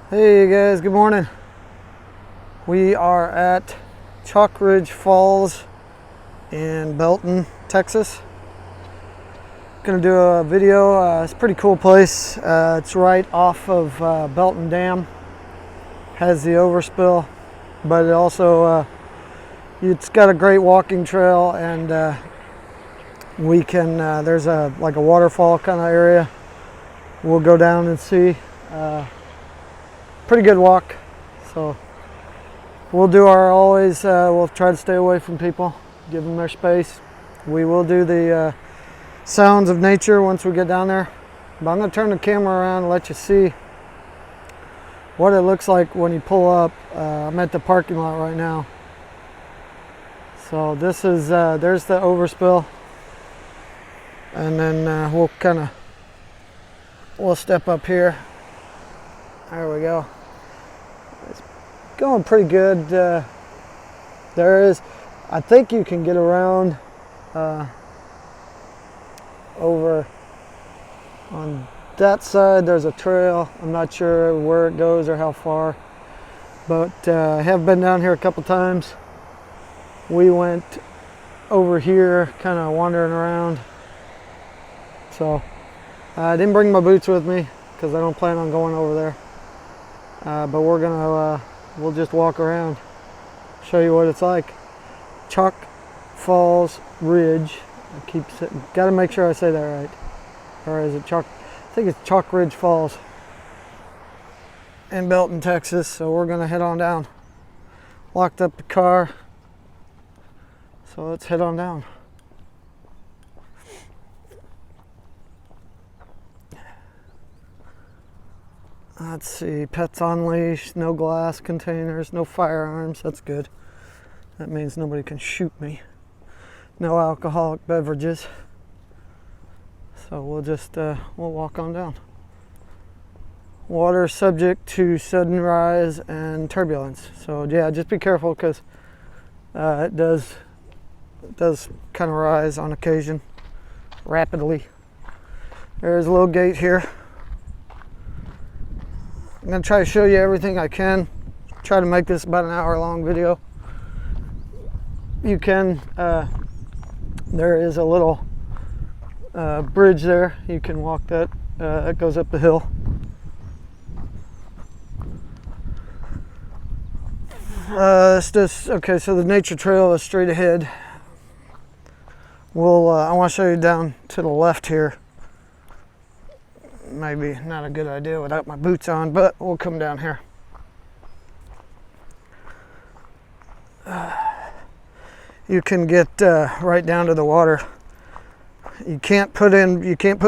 Hey guys, good morning. We are at Chalk Ridge Falls in Belton, Texas. Gonna do a video. It's a pretty cool place. It's right off of Belton Dam. Has the overspill, but it also it's got a great walking trail, and we can. There's a waterfall kind of area. We'll go down and see. Pretty good walk, so we'll do our always. We'll try to stay away from people, give them their space. We will do the sounds of nature once we get down there, but I'm going to turn the camera around and let you see what it looks like when you pull up. I'm at the parking lot right now, so this is there's the overspill, and then we'll step up here. There we go. It's going pretty good. I think you can get around over on that side. There's a trail. I'm not sure where it goes or how far, but I have been down here a couple times. We went over here kind of wandering around, so I didn't bring my boots with me because I don't plan on going over there. But we'll just walk around, show you what it's like. Chalk Falls Ridge. Gotta make sure I say that right. Or is it Chalk? I think it's Chalk Ridge Falls in Belton, Texas. So we're gonna head on down. Locked up the car, so let's head on down. Let's see, pets on leash, no glass containers, no firearms. That's good. That means nobody can shoot me. No alcoholic beverages. So we'll walk on down. Water subject to sudden rise and turbulence. So yeah, just be careful because it does kind of rise on occasion, rapidly. There's a little gate here. I'm going to try to show you everything I can. Try to make this about an hour-long video. You can, there is a little bridge there. You can walk that. It goes up the hill. Okay, so the nature trail is straight ahead. I want to show you down to the left here. Maybe not a good idea without my boots on, but we'll come down here. You can get right down to the water. You can't put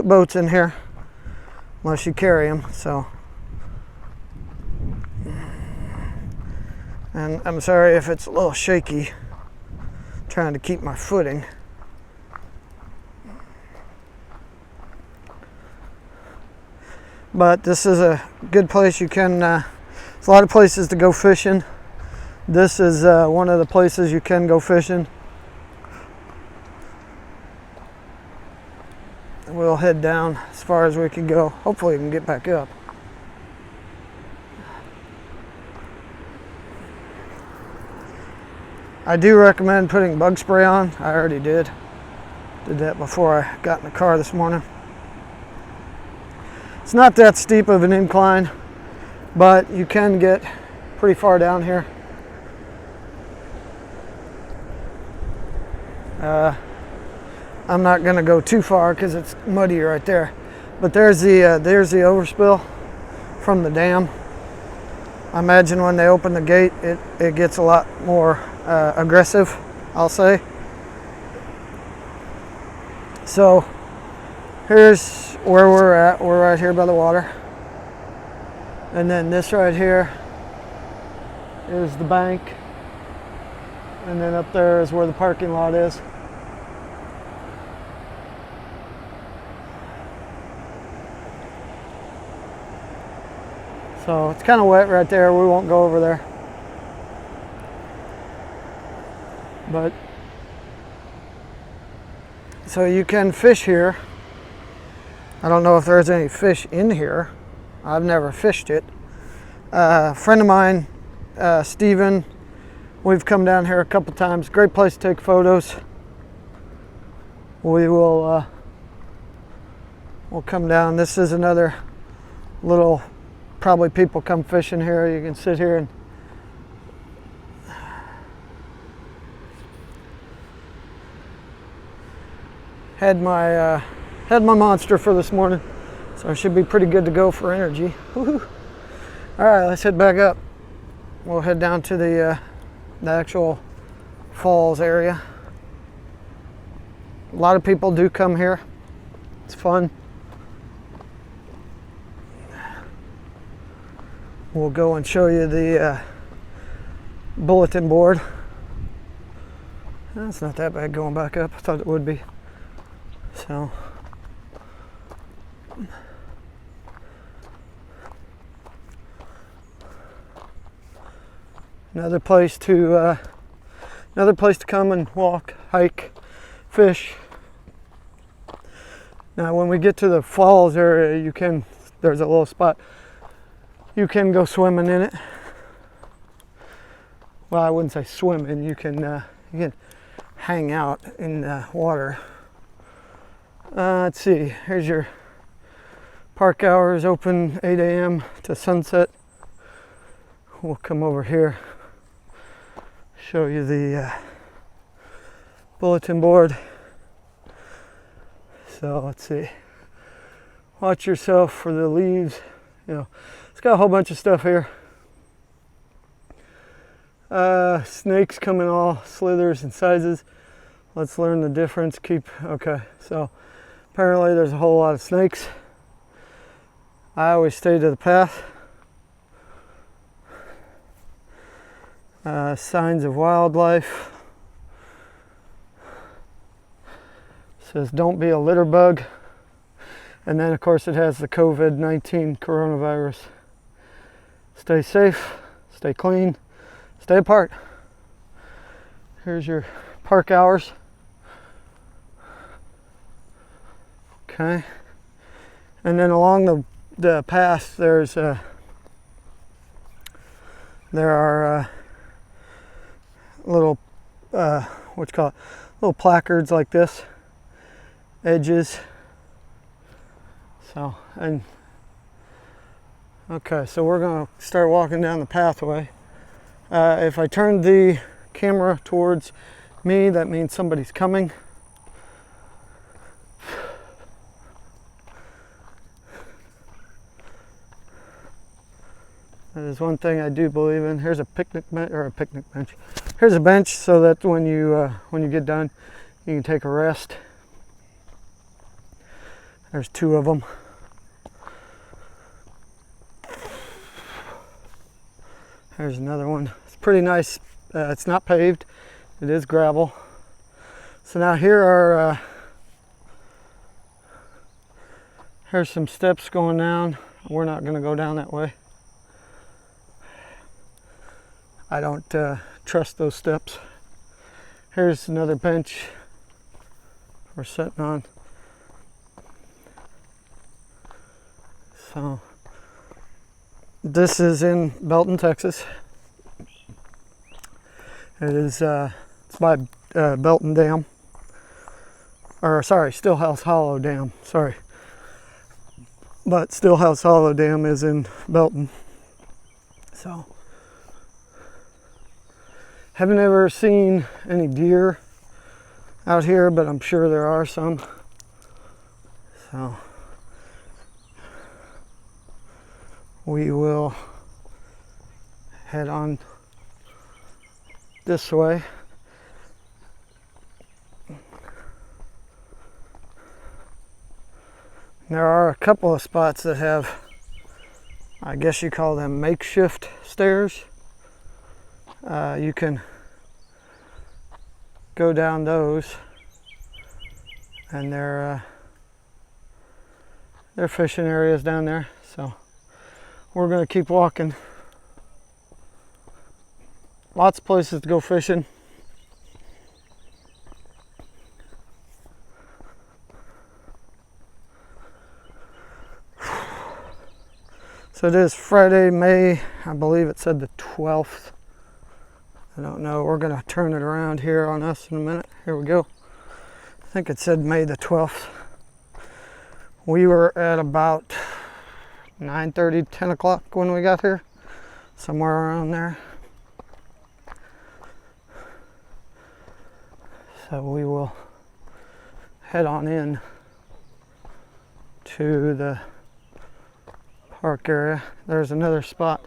boats in here unless you carry them. So, and I'm sorry if it's a little shaky. I'm trying to keep my footing. But this is a good place. You can, there's a lot of places to go fishing. This is one of the places you can go fishing. We'll head down as far as we can go. Hopefully we can get back up. I do recommend putting bug spray on. I already did. Did that before I got in the car this morning. It's not that steep of an incline, but you can get pretty far down here. I'm not going to go too far because it's muddy right there. But there's the overspill from the dam. I imagine when they open the gate, it gets a lot more aggressive, I'll say. So here's where we're at. We're right here by the water. And then this right here is the bank. And then up there is where the parking lot is. So it's kind of wet right there. We won't go over there. But so you can fish here. I don't know if there's any fish in here. I've never fished it. A friend of mine, Steven, we've come down here a couple times. Great place to take photos. We'll come down. This is another little, probably people come fishing here. You can sit here and had my monster for this morning, so I should be pretty good to go for energy. Woo-hoo. All right, let's head back up. We'll head down to the actual falls area. A lot of people do come here. It's fun. We'll go and show you the bulletin board. That's not that bad going back up. I thought it would be. So. Another place to come and walk, hike, fish. Now, when we get to the falls area, there's a little spot. You can go swimming in it. Well, I wouldn't say swimming. You can hang out in the water. Let's see. Here's your park hours. Open 8 a.m. to sunset. We'll come over here. Show you the bulletin board. So let's see. Watch yourself for the leaves. It's got a whole bunch of stuff here. Snakes come in all slithers and sizes. Let's learn the difference. Okay, so apparently there's a whole lot of snakes. I always stay to the path. Signs of wildlife. Says don't be a litter bug. And then of course it has the COVID-19 coronavirus. Stay safe, stay clean, stay apart. Here's your park hours. Okay. And then along the path there are little little placards like this, edges. So, okay, so we're gonna start walking down the pathway. If I turn the camera towards me, that means somebody's coming. That is one thing I do believe in. Here's a picnic bench. Here's a bench so that when you get done, you can take a rest. There's 2 of them. There's another one. It's pretty nice. It's not paved. It is gravel. So now here's some steps going down. We're not going to go down that way. I don't trust those steps. Here's another bench we're sitting on. So this is in Belton, Texas. It's by Belton Dam, or sorry, Stillhouse Hollow Dam. Sorry, but Stillhouse Hollow Dam is in Belton. So haven't ever seen any deer out here, but I'm sure there are some. So we will head on this way. There are a couple of spots that have, I guess you call them makeshift stairs. You can go down those, and they're fishing areas down there. So we're going to keep walking. Lots of places to go fishing. So it is Friday, May, I believe it said the 12th. I don't know, we're gonna turn it around here on us in a minute. Here we go. I think it said May the 12th. We were at about 9:30, 10 o'clock when we got here. Somewhere around there. So we will head on in to the park area. There's another spot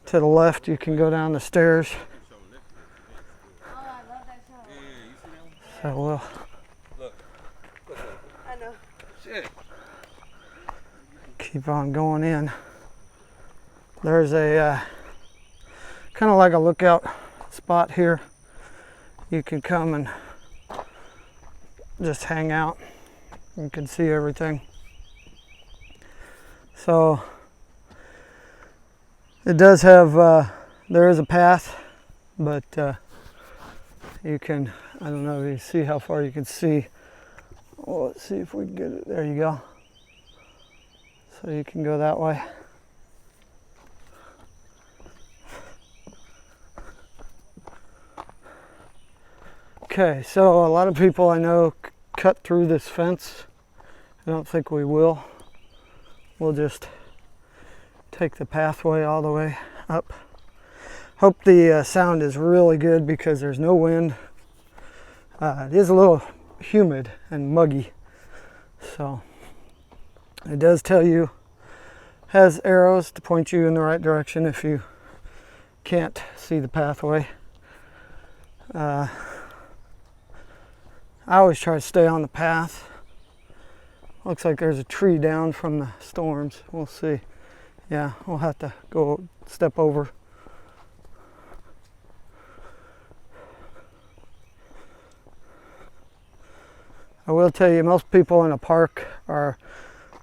to the left. You can go down the stairs. So we'll keep on going in. There's a kind of like a lookout spot here. You can come and just hang out. You can see everything. So it does have, there is a path, but you can, I don't know if you see how far you can see. Well, let's see if we can get it. There you go. So you can go that way. Okay, so a lot of people I know cut through this fence. I don't think we will. We'll just take the pathway all the way up. Hope the sound is really good because there's no wind. It is a little humid and muggy. So it does tell you, has arrows to point you in the right direction if you can't see the pathway. I always try to stay on the path. Looks like there's a tree down from the storms. We'll see. Yeah, we'll have to go step over. I will tell you, most people in a park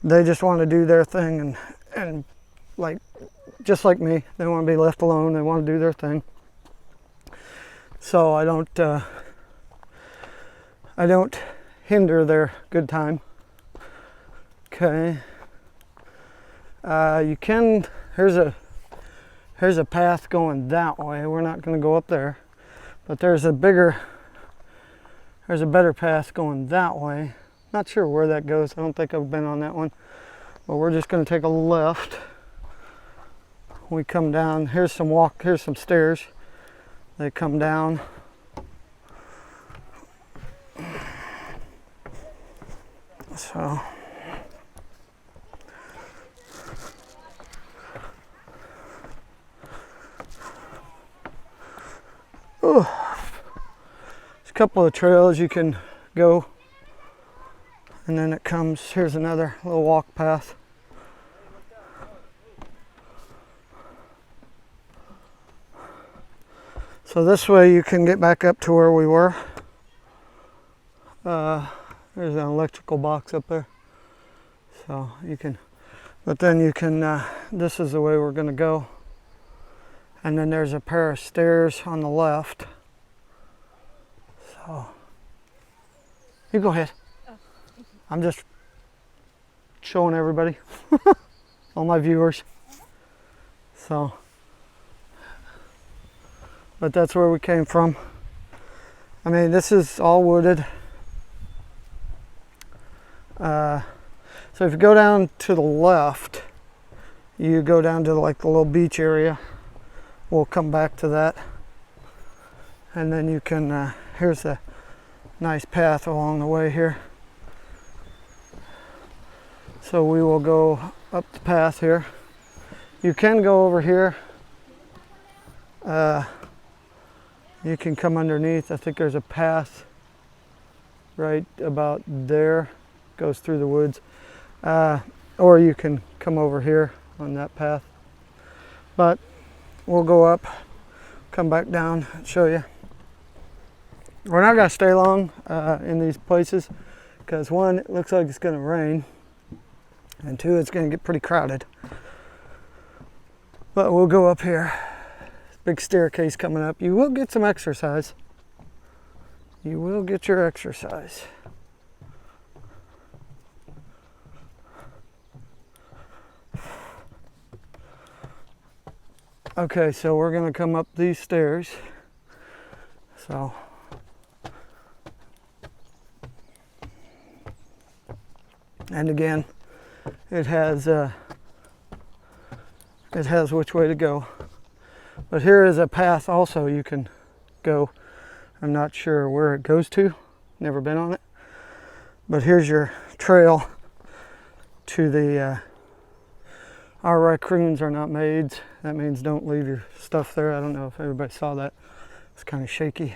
they just want to do their thing and like, just like me, they want to be left alone. They want to do their thing. So I don't hinder their good time. Okay. You can, here's a path going that way. We're not going to go up there, but there's a better path going that way. Not sure where that goes. I don't think I've been on that one, but we're just going to take a left. We come down, here's some stairs. They come down. So there's a couple of trails you can go, and then it comes, here's another little walk path. So this way you can get back up to where we were. There's an electrical box up there. So you can, but then you can, this is the way we're going to go. And then there's a pair of stairs on the left. So, you go ahead. Oh, I'm just showing everybody, all my viewers. So, but that's where we came from. I mean, this is all wooded. So if you go down to the left, you go down to like the little beach area. We'll come back to that. And then you can, here's a nice path along the way here. So we will go up the path here. You can go over here. You can come underneath. I think there's a path right about there. Goes through the woods. Or you can come over here on that path. But we'll go up, come back down and show you. We're not going to stay long in these places because one, it looks like it's going to rain, and two, it's going to get pretty crowded. But we'll go up here. Big staircase coming up. You will get some exercise. You will get your exercise. Okay, so we're gonna come up these stairs. So and again, it has which way to go. But here is a path also you can go. I'm not sure where it goes to. Never been on it. But here's your trail to the our raccoons are not maids. That means don't leave your stuff there. I don't know if everybody saw that. It's kind of shaky.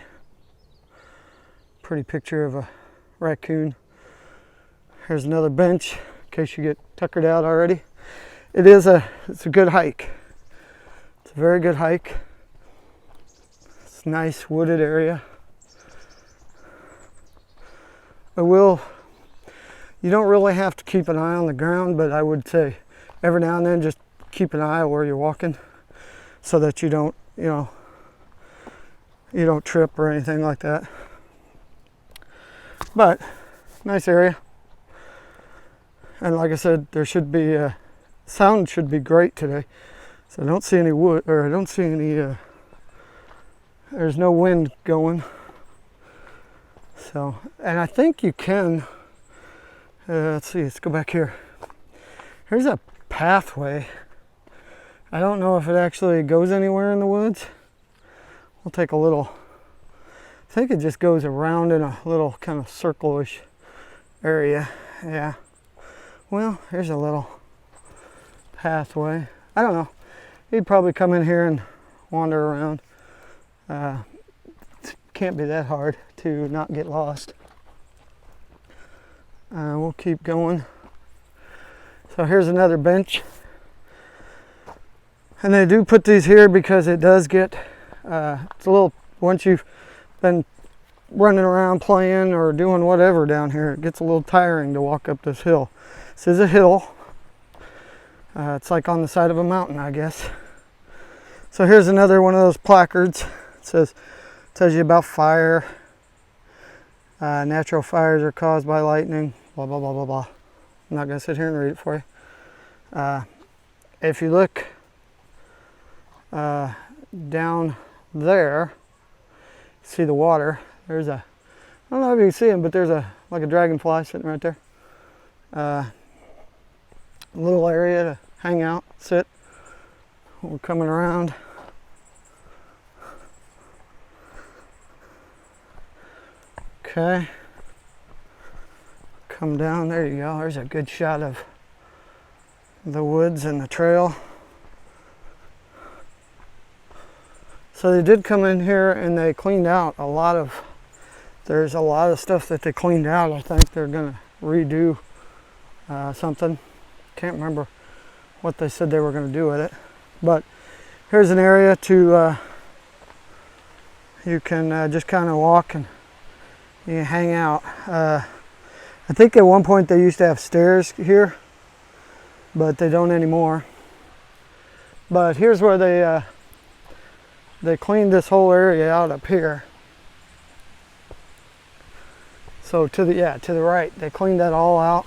Pretty picture of a raccoon. Here's another bench in case you get tuckered out already. It's a good hike. It's a very good hike. It's a nice wooded area. You don't really have to keep an eye on the ground, but I would say every now and then just keep an eye where you're walking so that you don't, you don't trip or anything like that. But nice area. And like I said, there should be sound should be great today. So I don't see any wood, or I don't see any there's no wind going. So, and I think you can let's see, let's go back here. Here's a pathway. I don't know if it actually goes anywhere in the woods. We'll take a little, I think it just goes around in a little kind of circle-ish area. Yeah. Well, here's a little pathway. I don't know. You'd probably come in here and wander around. Can't be that hard to not get lost. We'll keep going. So here's another bench. And they do put these here because it does get, it's a little, once you've been running around playing or doing whatever down here, it gets a little tiring to walk up this hill. This is a hill. It's like on the side of a mountain, I guess. So here's another one of those placards. It tells you about fire. Natural fires are caused by lightning, blah, blah, blah, blah, blah. I'm not going to sit here and read it for you. If you look down there, see the water. There's I don't know if you can see him, but there's like a dragonfly sitting right there. A little area to hang out, sit. We're coming around. Okay. Come down, there you go. There's a good shot of the woods and the trail. So they did come in here and they cleaned out there's a lot of stuff that they cleaned out. I think they're gonna redo something. Can't remember what they said they were gonna do with it. But here's an area to, you can just kind of walk and you hang out. I think at one point they used to have stairs here, but they don't anymore. But here's where they cleaned this whole area out up here. So to the right, they cleaned that all out.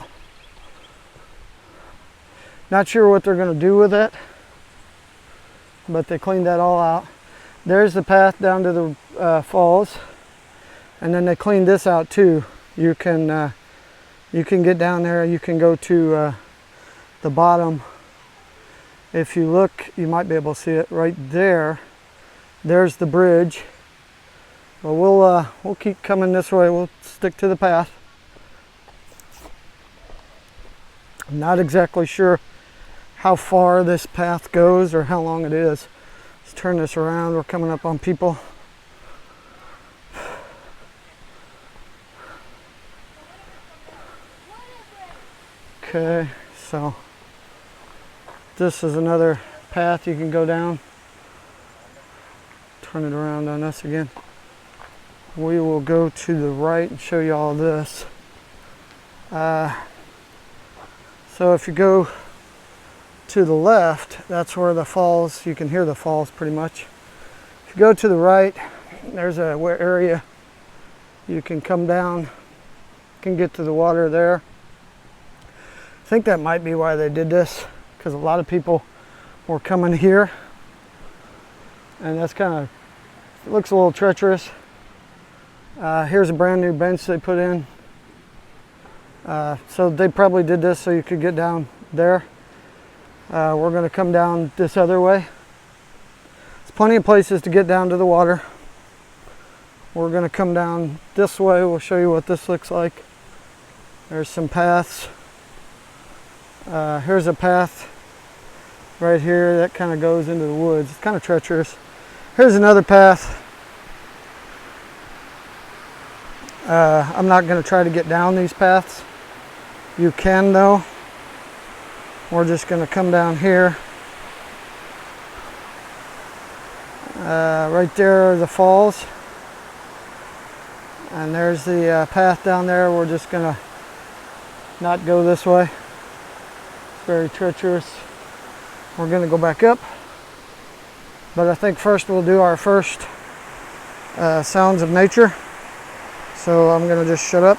Not sure what they're going to do with it, but they cleaned that all out. There's the path down to the falls, and then they cleaned this out too. You can get down there. You can go to the bottom. If you look, you might be able to see it right there. There's the bridge. But we'll keep coming this way. We'll stick to the path. I'm not exactly sure how far this path goes or how long it is. Let's turn this around. We're coming up on people. Okay, so this is another path you can go down. Turn it around on us again. We will go to the right and show you all this. So if you go to the left, that's where the falls, you can hear the falls pretty much. If you go to the right, there's a area you can come down, you can get to the water there. I think that might be why they did this, because a lot of people were coming here and that's kind of, it looks a little treacherous. Here's a brand new bench they put in. So they probably did this so you could get down there. We're going to come down this other way. There's plenty of places to get down to the water. We're going to come down this way. We'll show you what this looks like. There's some paths. Here's a path right here that kind of goes into the woods. It's kind of treacherous. Here's another path. I'm not going to try to get down these paths. You can though. We're just going to come down here. Right there are the falls. And there's the path down there. We're just going to not go this way. It's very treacherous. We're going to go back up. But I think first we'll do our first sounds of nature. So I'm going to just shut up.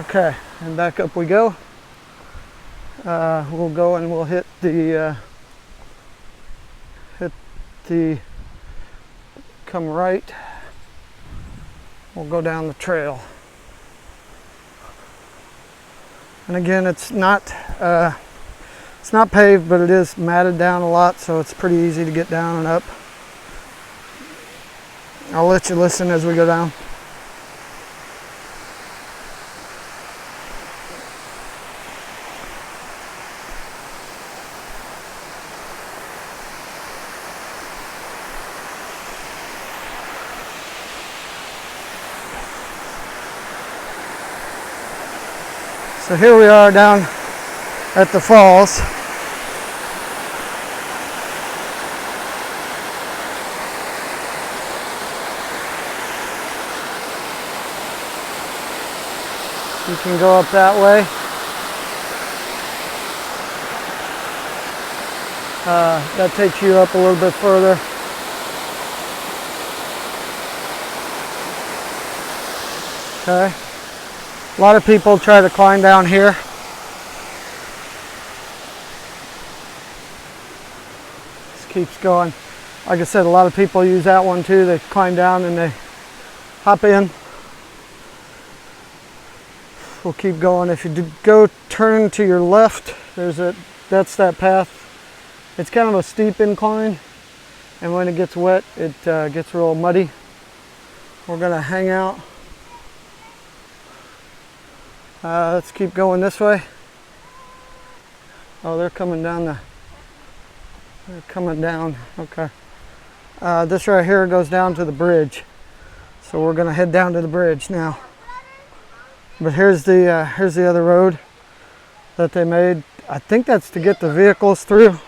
Okay, and back up we go. We'll go and we'll hit the come right. We'll go down the trail. And again, it's not paved, but it is matted down a lot, so it's pretty easy to get down and up. I'll let you listen as we go down. So here we are down at the falls. You can go up that way. That takes you up a little bit further. Okay. A lot of people try to climb down here. This keeps going. Like I said, a lot of people use that one too. They climb down and they hop in. We'll keep going. If you go turn to your left, that's that path. It's kind of a steep incline, and when it gets wet, it gets real muddy. We're gonna hang out. Let's keep going this way. Oh, they're coming down they're coming down, okay. This right here goes down to the bridge. So we're gonna head down to the bridge now. But here's the other road that they made. I think that's to get the vehicles through.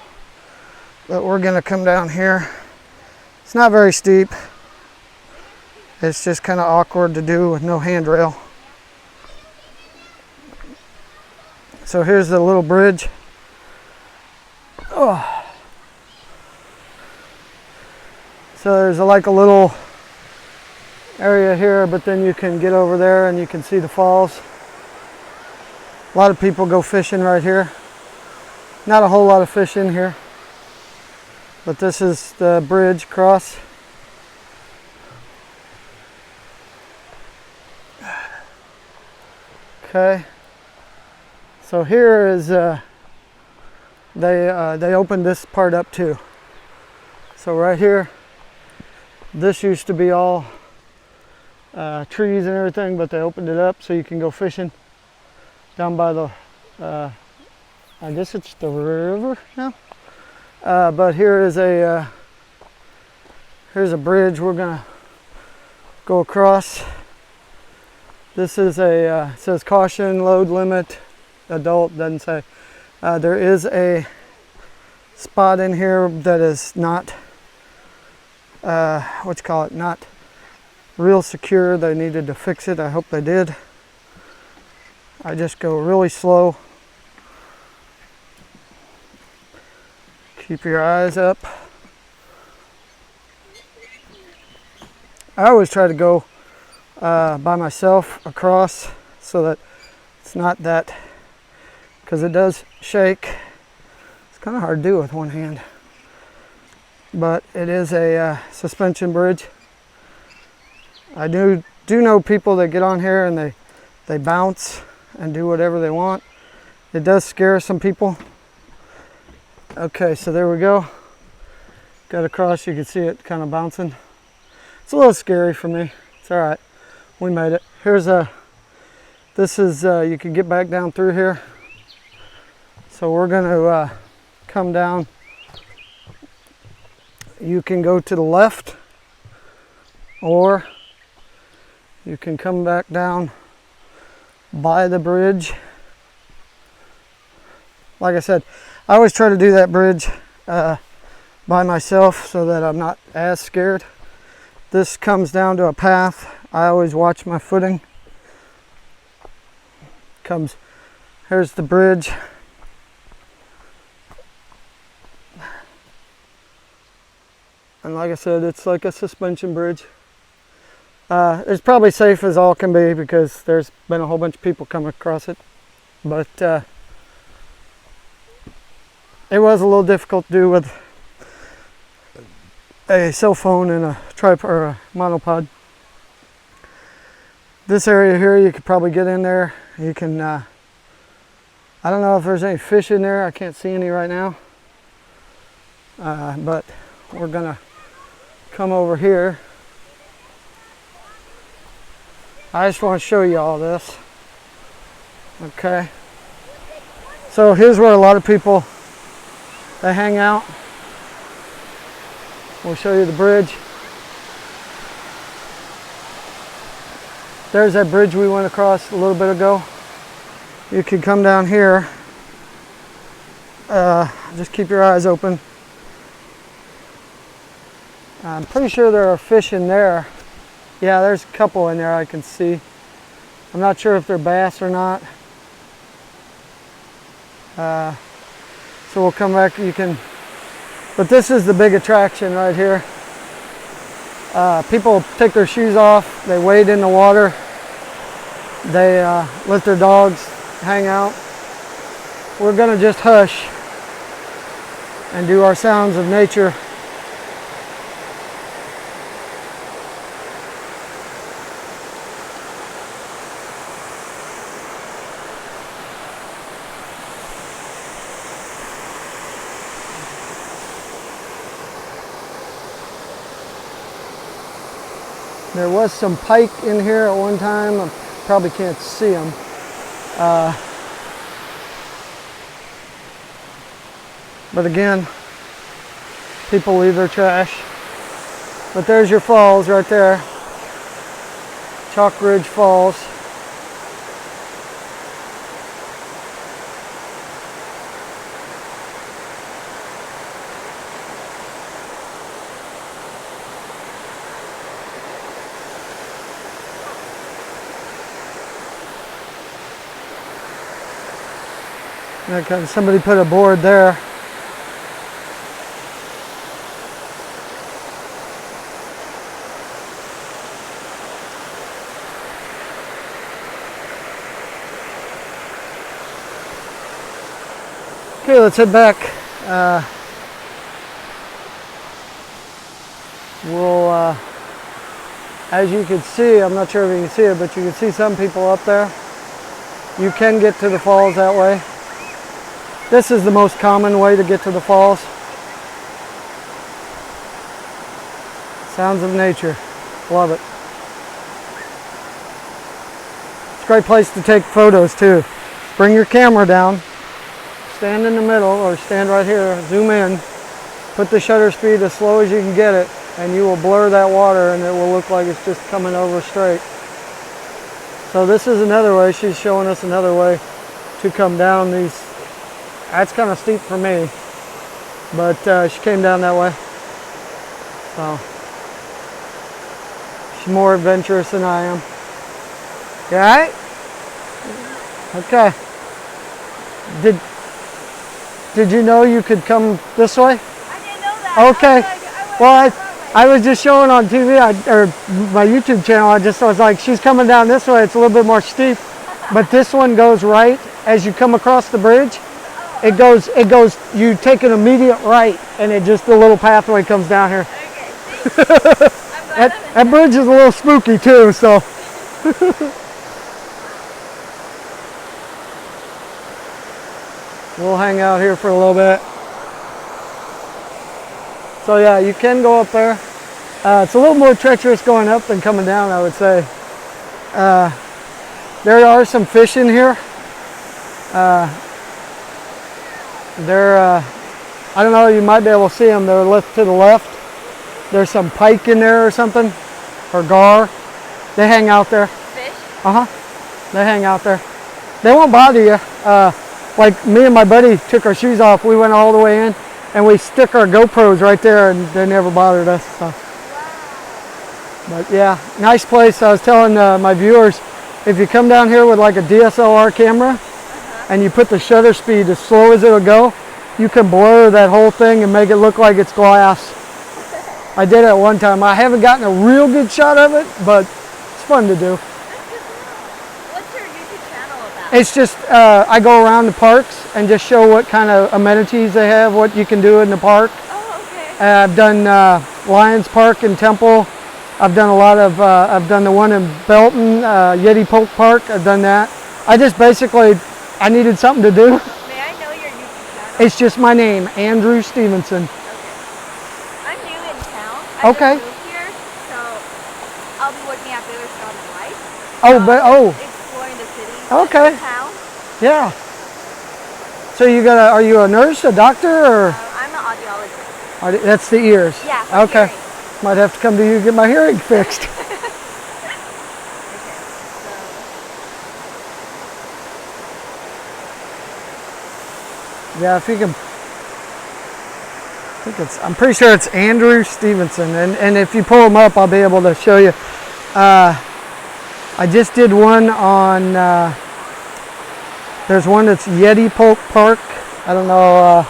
But we're gonna come down here. It's not very steep. It's just kind of awkward to do with no handrail. So here's the little bridge. Oh. So there's like a little area here, but then you can get over there and you can see the falls. A lot of people go fishing right here. Not a whole lot of fish in here, but this is the bridge across. Okay. So here is, they opened this part up too. So right here, this used to be all trees and everything, but they opened it up so you can go fishing down by the, I guess it's the river now. But here's a bridge we're gonna go across. This is it says caution, load limit, adult, doesn't say. There is a spot in here that is not, not real secure. They needed to fix it. I hope they did. I just go really slow. Keep your eyes up. I always try to go by myself across so that it's not that, because it does shake. It's kind of hard to do with one hand, but it is a suspension bridge. I do know people that get on here and they bounce and do whatever they want. It does scare some people. Okay, so there we go. Got across, you can see it kind of bouncing. It's a little scary for me. It's all right. We made it. Here's this is, you can get back down through here. So we're gonna come down. You can go to the left, or you can come back down by the bridge. Like I said, I always try to do that bridge by myself so that I'm not as scared. This comes down to a path. I always watch my footing. Here's the bridge. And like I said, it's like a suspension bridge. It's probably safe as all can be because there's been a whole bunch of people coming across it. But it was a little difficult to do with a cell phone and a tripod or a monopod. This area here, you could probably get in there. You can, I don't know if there's any fish in there. I can't see any right now. But we're gonna come over here. I just want to show you all this. Okay. So here's where a lot of people, they hang out. We'll show you the bridge. There's that bridge we went across a little bit ago. You can come down here. Just keep your eyes open. I'm pretty sure there are fish in there. Yeah, there's a couple in there I can see. I'm not sure if they're bass or not. So we'll come back, but this is the big attraction right here. People take their shoes off, they wade in the water, they let their dogs hang out. We're gonna just hush and do our sounds of nature. There was some pike in here at one time. I probably can't see them. But again, people leave their trash. But there's your falls right there. Chalk Ridge Falls. Somebody put a board there. Okay, let's head back. As you can see, I'm not sure if you can see it, but you can see some people up there. You can get to the falls that way. This is the most common way to get to the falls. Sounds of nature. Love it. It's a great place to take photos too. Bring your camera down, stand in the middle or stand right here, zoom in, put the shutter speed as slow as you can get it, and you will blur that water and it will look like it's just coming over straight. So this is another way, she's showing us another way to come down these. That's kind of steep for me, but she came down that way. So she's more adventurous than I am. You all right? Okay. Did you know you could come this way? I didn't know that. Okay. Well, I was just showing on TV, or my YouTube channel, I was like, she's coming down this way, it's a little bit more steep. But this one goes right as you come across the bridge. It goes, you take an immediate right, and it just, the little pathway comes down here. Okay, That bridge is a little spooky too, so. We'll hang out here for a little bit. So yeah, you can go up there. It's a little more treacherous going up than coming down, I would say. There are some fish in here. I don't know, you might be able to see them. They're left to the left. There's some pike in there or something, or gar. They hang out there. Fish? They hang out there. They won't bother you. Like me and my buddy took our shoes off. We went all the way in, and we stuck our GoPros right there, and they never bothered us. So. Wow. But yeah, nice place. I was telling my viewers, if you come down here with like a DSLR camera, and you put the shutter speed as slow as it'll go, you can blur that whole thing and make it look like it's glass. I did it at one time. I haven't gotten a real good shot of it, but it's fun to do. What's your YouTube channel about? It's just, I go around the parks and just show what kind of amenities they have, what you can do in the park. Oh, okay. I've done Lions Park and Temple. I've done a lot of, I've done the one in Belton, Yeti Polk Park. I've done that. I just basically, I needed something to do. May I know your YouTube channel? It's just my name, Andrew Stevenson. Okay. I'm new in town. I Okay. just moved here, so I'll be working at Baylor Scott and White. Exploring the city. Okay. The town. Yeah. So are you a nurse, a doctor, or? I'm an audiologist. That's the ears. Yeah. Okay. Hearing. Might have to come to you to get my hearing fixed. Okay. Yeah, if you can. I'm pretty sure it's Andrew Stevenson, and if you pull him up, I'll be able to show you. I just did one on. There's one that's Yeti Polk Park. I don't know.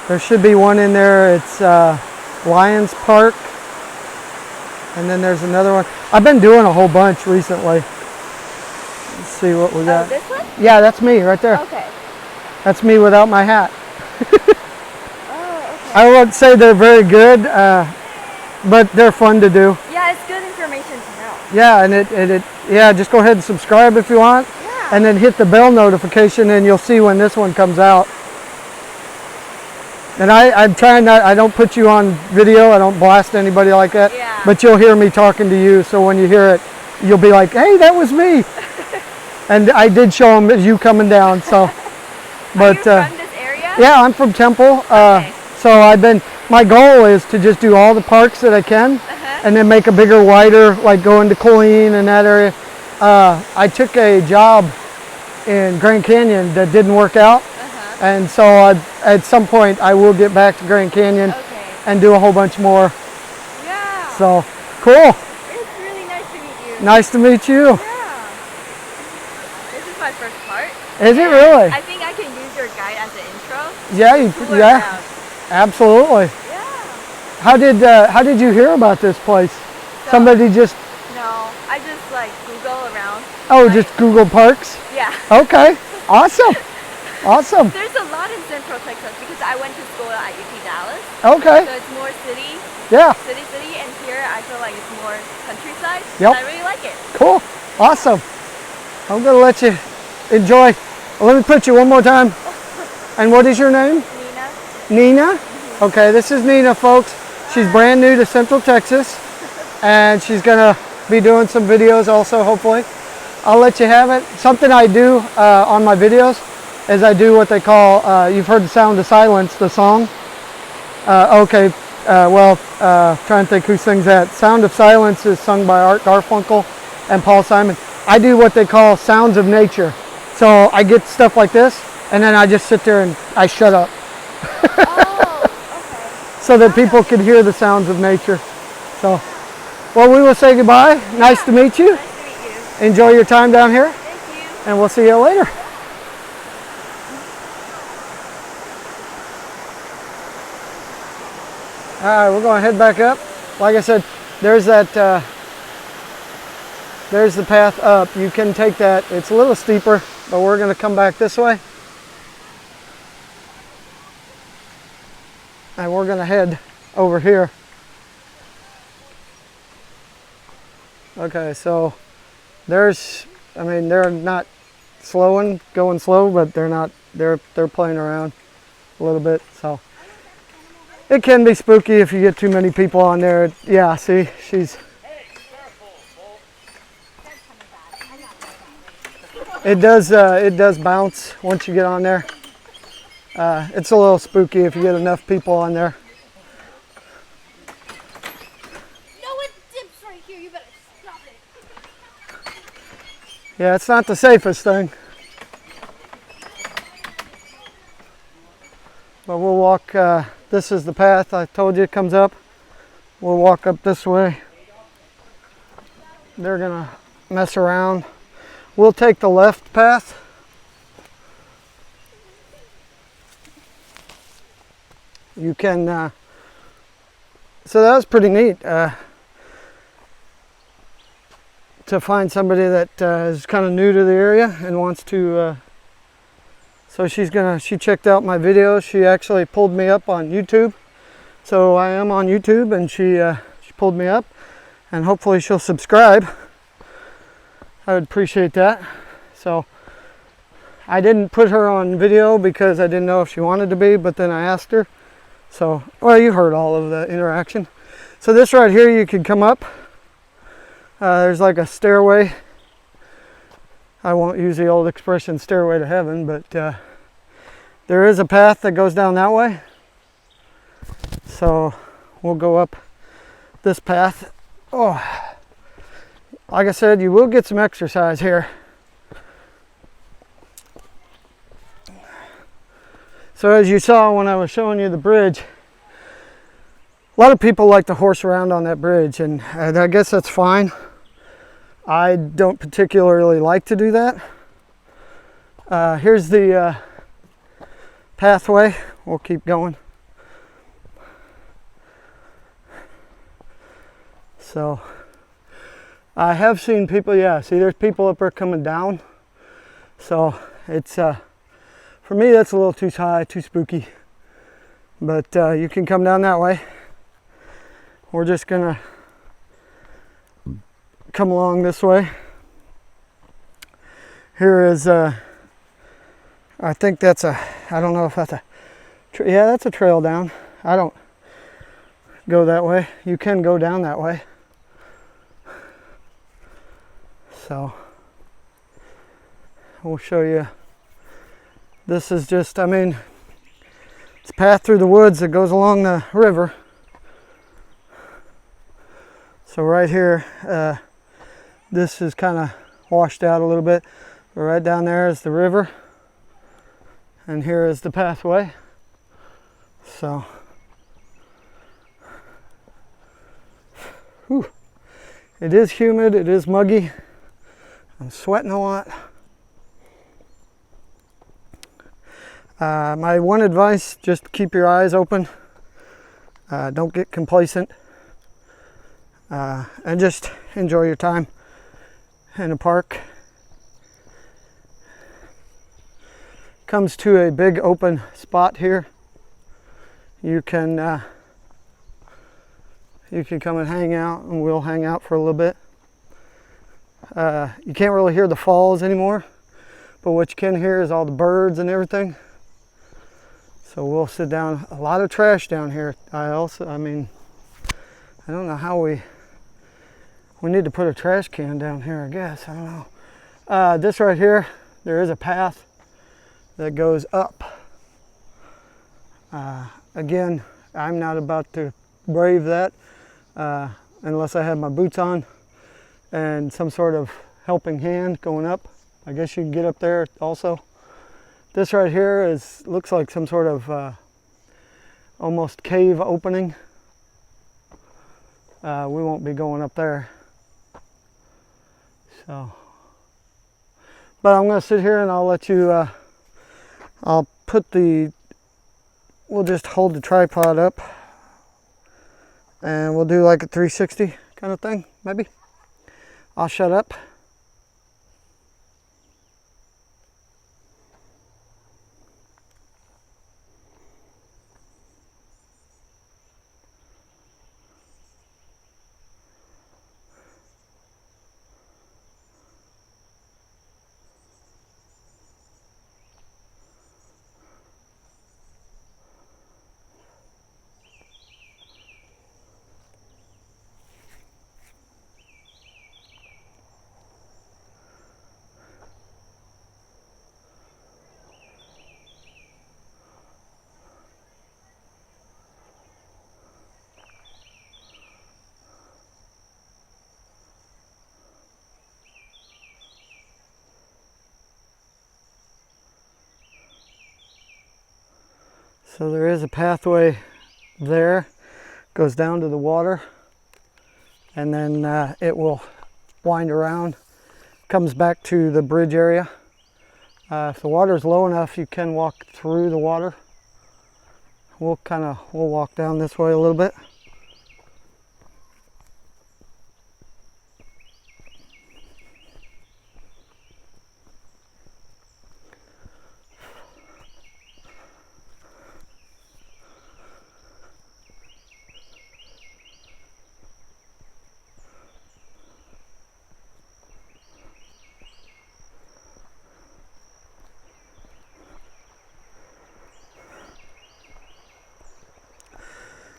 There should be one in there. It's Lions Park, and then there's another one. I've been doing a whole bunch recently. Let's see what we got. Oh, this one? Yeah, that's me right there. Okay. That's me without my hat. Oh, okay. I won't say they're very good, but they're fun to do. Yeah, it's good information to know. Yeah, and yeah, just go ahead and subscribe if you want, Yeah. and then hit the bell notification, and you'll see when this one comes out. And I'm trying not, I don't put you on video, I don't blast anybody like that, Yeah. but you'll hear me talking to you, so when you hear it, you'll be like, hey, that was me. And I did show them you coming down, so. But Are you from this area? yeah, I'm from Temple. Okay. So my goal is to just do all the parks that I can, and then make a bigger, wider, like going to Colleen and that area. I took a job in Grand Canyon that didn't work out, and so at some point I will get back to Grand Canyon and do a whole bunch more. Yeah. So cool. It's really nice to meet you. Nice to meet you. Yeah. This is my first part. Is it really? I think I can use your guide as an intro. Yeah, Tour yeah, around. absolutely. Yeah. How did you hear about this place? So, Somebody just No, I just like Google around. just Google parks. Yeah. Okay, awesome, awesome. There's a lot in Central Texas because I went to school at UT Dallas. Okay, So it's more city, yeah, and here I feel like it's more countryside. Yep. And I really like it. cool, awesome. I'm gonna let you enjoy. Let me put you one more time. And what is your name? Nina. Nina? Okay, this is Nina, folks. She's brand new to Central Texas, and she's gonna be doing some videos also, hopefully. I'll let you have it. Something I do on my videos is I do what they call, you've heard the Sound of Silence, the song. Trying to think who sings that. Sound of Silence is sung by Art Garfunkel and Paul Simon. I do what they call sounds of nature. So I get stuff like this, and then I just sit there and I shut up. Oh, okay. So that people can hear the sounds of nature. So, well, we will say goodbye. Nice to meet you. Nice to meet you. Enjoy your time down here, Thank you. and we'll see you later. All right, we're going to head back up. like I said, there's that, there's the path up. You can take that. It's a little steeper, but we're going to come back this way. And we're going to head over here. Okay, so there's, I mean, they're not going slow, but they're not, they're playing around a little bit. So it can be spooky if you get too many people on there. Yeah, see, she's, it does bounce once you get on there. It's a little spooky if you get enough people on there. No, it dips right here. You better stop it. Yeah, it's not the safest thing. But we'll walk, this is the path I told you it comes up. We'll walk up this way. They're gonna mess around. We'll take the left path. You can, so that was pretty neat to find somebody that is kind of new to the area and wants to, so she checked out my videos. She actually pulled me up on YouTube. So I am on YouTube, and she pulled me up, and hopefully she'll subscribe. I would appreciate that. So I didn't put her on video because I didn't know if she wanted to be, but then I asked her. So, well, you heard all of the interaction. So this right here, you can come up. There's like a stairway. I won't use the old expression stairway to heaven, but there is a path that goes down that way. So we'll go up this path. Oh, like I said, you will get some exercise here. So as you saw when I was showing you the bridge, a lot of people like to horse around on that bridge, and I guess that's fine. I don't particularly like to do that. Here's the pathway. We'll keep going. So I have seen people, yeah, see there's people up there coming down. So it's, for me that's a little too high, too spooky. But you can come down that way. We're just gonna come along this way. Here is, I think that's a, I don't know if that's a, yeah, that's a trail down. I don't go that way. You can go down that way. So we'll show you. This is just, I mean, it's a path through the woods that goes along the river. So right here, this is kind of washed out a little bit. But right down there is the river. And here is the pathway. So, whew. It is humid, it is muggy. I'm sweating a lot. My one advice, just keep your eyes open. Don't get complacent. And just enjoy your time in a park. Comes to a big open spot here. You can come and hang out, and we'll hang out for a little bit. You can't really hear the falls anymore, but what you can hear is all the birds and everything. So we'll sit down. A lot of trash down here. I mean, I don't know how we need to put a trash can down here, I guess. I don't know. This right here, there is a path that goes up. Again, I'm not about to brave that unless I have my boots on and some sort of helping hand going up. I guess you can get up there also. This right here looks like some sort of almost cave opening. We won't be going up there. So, but I'm going to sit here and I'll let you, I'll put we'll just hold the tripod up and we'll do like a 360 kind of thing, maybe. I'll shut up. So there is a pathway there, goes down to the water, and then it will wind around, comes back to the bridge area. If the water is low enough, you can walk through the water. We'll walk down this way a little bit.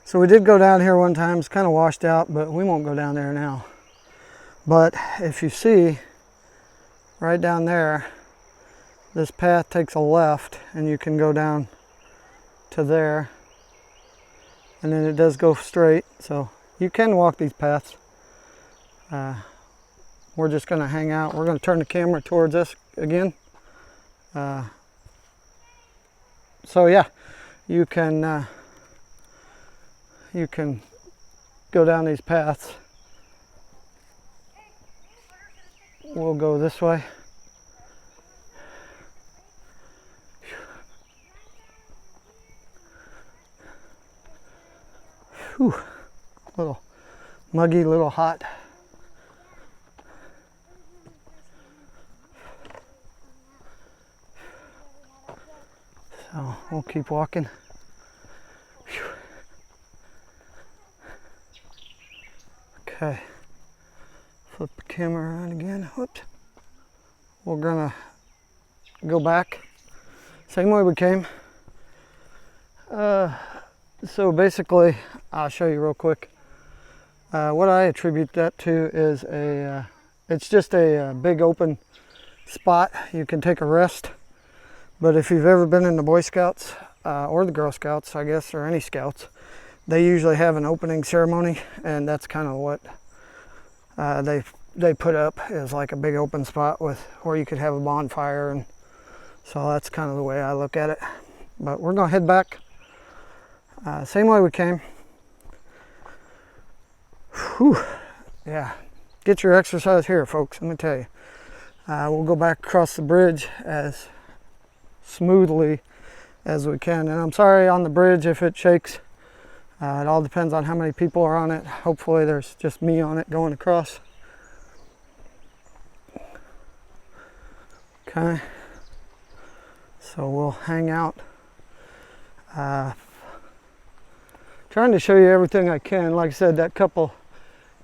So we did go down here one time. It's kind of washed out, but we won't go down there now. But if you see right down there, this path takes a left and you can go down to there, and then it does go straight, so you can walk these paths. We're just going to hang out. We're going to turn the camera towards us again. So yeah, you can go down these paths. We'll go this way. Whew. Little muggy, little hot. So we'll keep walking. Whew. Okay, flip the camera around again. Whoops. We're gonna go back same way we came. So basically, I'll show you real quick. What I attribute that to is it's just a big open spot. You can take a rest. But if you've ever been in the Boy Scouts or the Girl Scouts, I guess, or any Scouts, they usually have an opening ceremony, and that's kind of what they put up, is like a big open spot with where you could have a bonfire, and so that's kind of the way I look at it. But we're gonna head back same way we came. Whew. Yeah, get your exercise here, folks. Let me tell you. We'll go back across the bridge as smoothly as we can, and I'm sorry on the bridge if it shakes. It all depends on how many people are on it. Hopefully there's just me on it going across. Okay, so we'll hang out. Trying to show you everything I can. Like I said, that couple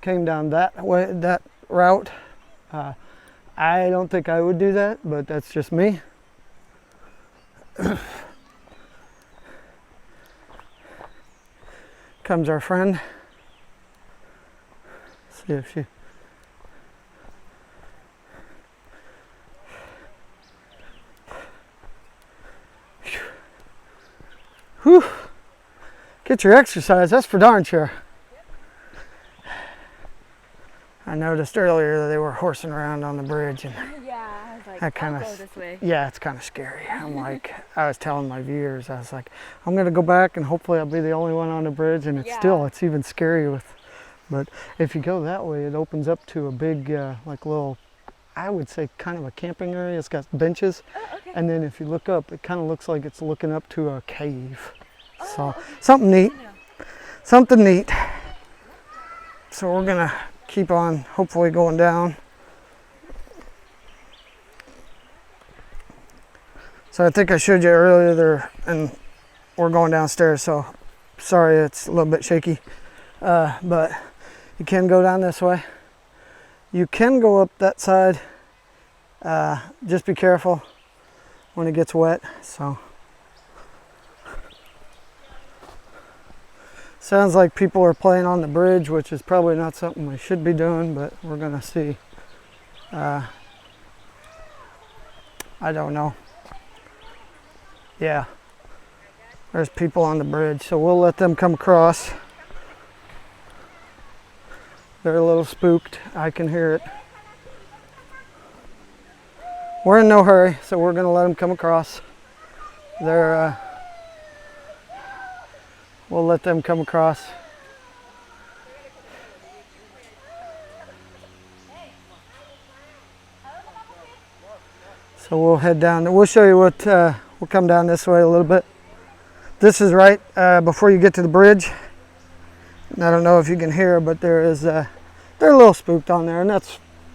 came down that way, that route. I don't think I would do that, but that's just me. Comes our friend. Let's see if she... Whew. Get your exercise, that's for darn sure. I noticed earlier that they were horsing around on the bridge, and yeah, I was like, that kind I'll of, go this way. yeah, it's kind of scary. I'm like, I was telling my viewers, I was like, I'm gonna go back and hopefully I'll be the only one on the bridge, and it's still, it's even scary with, but if you go that way, it opens up to a big, like little, I would say kind of a camping area. It's got benches, okay. And then if you look up, it kind of looks like it's looking up to a cave. So something neat, something neat. So we're gonna keep on hopefully going down. So I think I showed you earlier there, and we're going downstairs, so sorry it's a little bit shaky. But you can go down this way. You can go up that side. Just be careful when it gets wet. So sounds like people are playing on the bridge, which is probably not something we should be doing, but we're gonna see. I don't know. Yeah, there's people on the bridge, so we'll let them come across. They're a little spooked. I can hear it. We're in no hurry, so we're gonna let them come across. We'll let them come across. So we'll head down. We'll show you what, we'll come down this way a little bit. This is right before you get to the bridge. And I don't know if you can hear, but they're a little spooked on there, and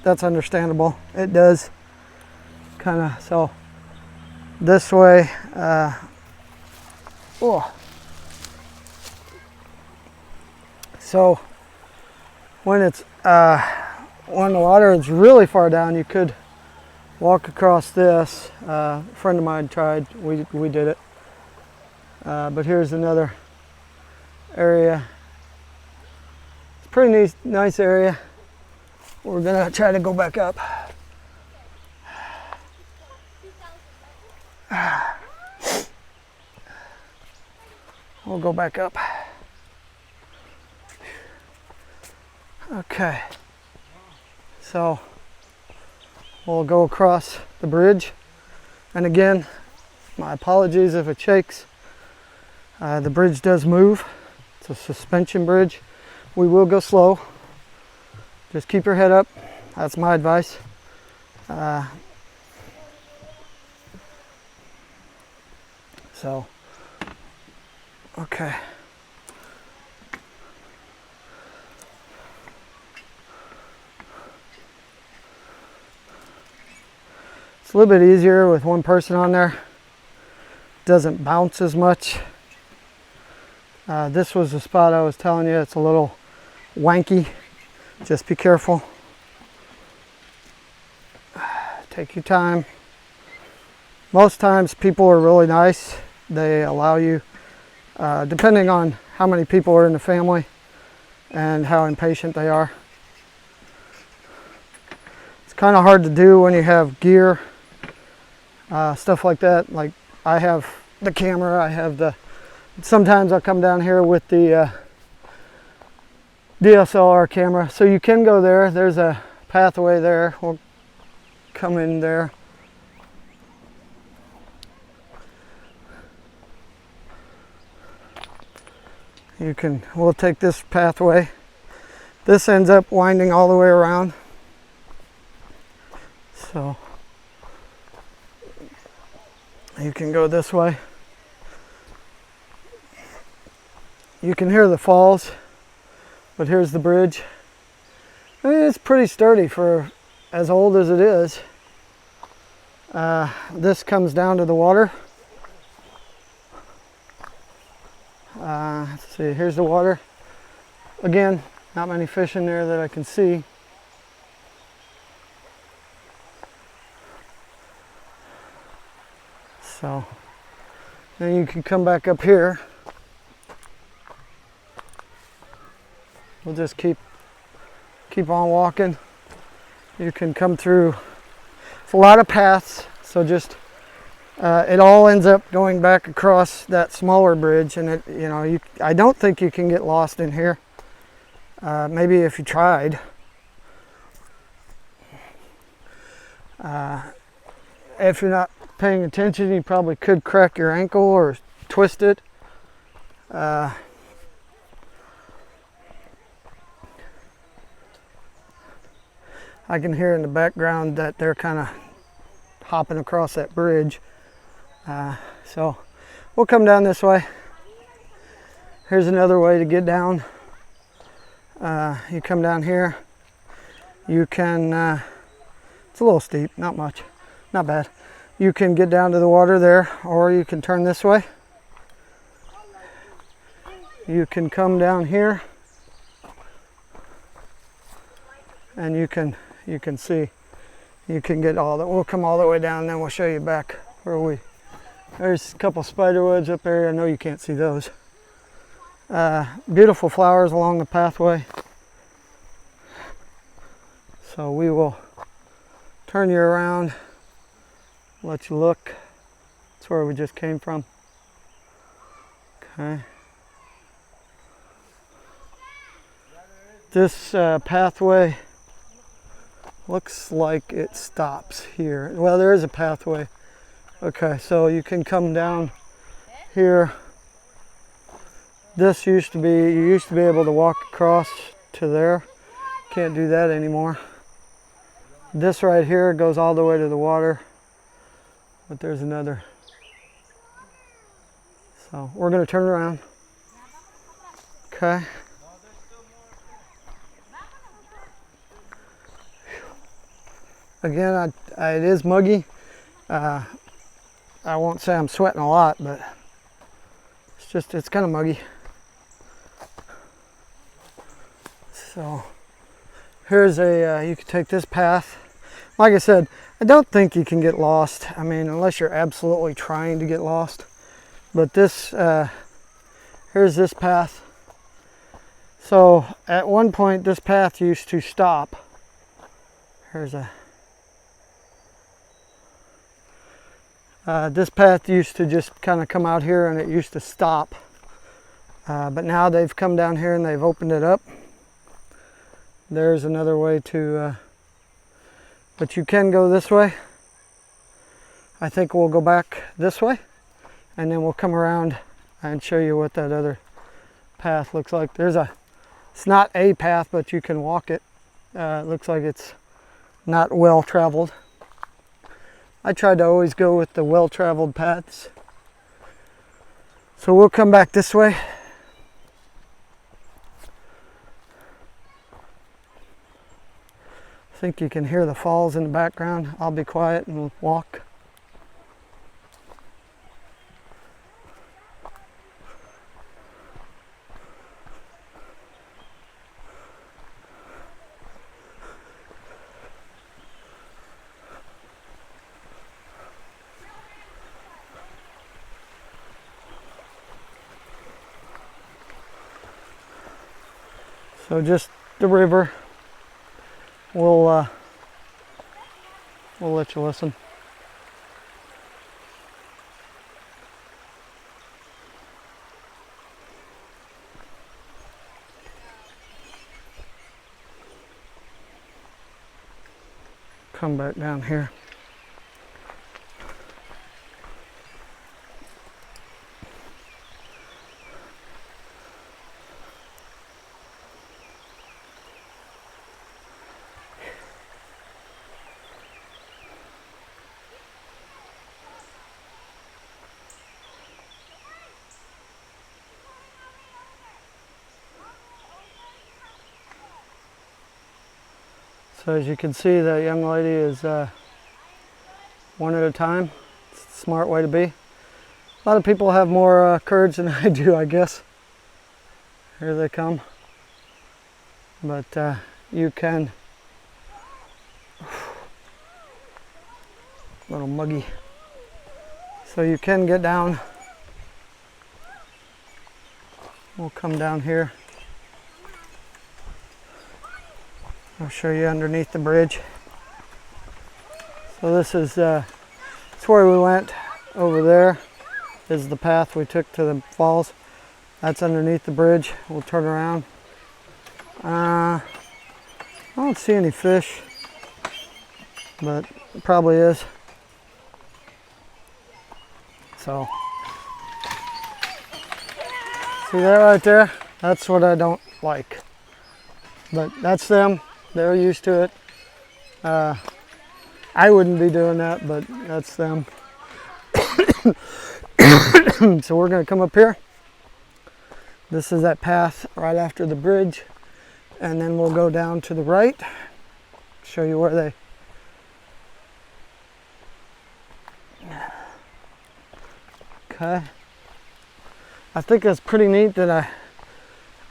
that's understandable. It does kind of, so this way, so when the water is really far down, you could walk across this. A friend of mine tried, we did it. But here's another area. It's a pretty nice area. We're gonna try to go back up. We'll go back up. Okay. So we'll go across the bridge. And again, my apologies if it shakes. The bridge does move. It's a suspension bridge. We will go slow. Just keep your head up. That's my advice. So, okay. It's a little bit easier with one person on there. Doesn't bounce as much. This was the spot I was telling you, it's a little wanky. Just be careful. Take your time. Most times people are really nice. They allow you, depending on how many people are in the family and how impatient they are. It's kind of hard to do when you have gear, stuff like that. Like I have the camera, I have the, sometimes I'll come down here with the DSLR camera. So you can go there. There's a pathway there. We'll come in there. We'll take this pathway. This ends up winding all the way around. So you can go this way. You can hear the falls, but here's the bridge. It's pretty sturdy for as old as it is. This comes down to the water. Let's see, here's the water. Again, not many fish in there that I can see. So then you can come back up here. We'll just keep on walking. You can come through. It's a lot of paths, so just it all ends up going back across that smaller bridge, and I don't think you can get lost in here. Maybe if you tried. If you're not paying attention, you probably could crack your ankle or twist it. I can hear in the background that they're kind of hopping across that bridge. So we'll come down this way. Here's another way to get down. You come down here. You can, it's a little steep, not much, not bad. You can get down to the water there, or you can turn this way. You can come down here, and you can see, you can get all that. We'll come all the way down, and then we'll show you back where there's a couple spider webs up there. I know you can't see those. Beautiful flowers along the pathway. So we will turn you around, let you look. That's where we just came from. Okay. This pathway looks like it stops here. Well, there is a pathway. Okay, so you can come down here. This used to be, you used to be able to walk across to there. Can't do that anymore. This right here goes all the way to the water, but there's another. So we're going to turn around. Okay. Again, it is muggy. I won't say I'm sweating a lot, but it's kind of muggy. So here's you can take this path. Like I said, I don't think you can get lost. I mean, unless you're absolutely trying to get lost. But this, here's this path. So at one point, this path used to stop. This path used to just kind of come out here, and it used to stop. But now they've come down here and they've opened it up. There's another way to, but you can go this way. I think we'll go back this way, and then we'll come around and show you what that other path looks like. It's not a path, but you can walk it. It looks like it's not well traveled. I try to always go with the well traveled paths. So we'll come back this way. I think you can hear the falls in the background. I'll be quiet and walk. So just the river. We'll let you listen. Come back down here. So as you can see, that young lady is one at a time. It's a smart way to be. A lot of people have more courage than I do, I guess. Here they come. But you can, a little muggy. So you can get down. We'll come down here. I'll show you underneath the bridge. So this is that's where we went. Over there is the path we took to the falls. That's underneath the bridge. We'll turn around. I don't see any fish, but it probably is. So see that right there? That's what I don't like. But that's them. They're used to it. I wouldn't be doing that, but that's them. So we're going to come up here. This is that path right after the bridge. and then we'll go down to the right, show you where they okay. I think that's pretty neat that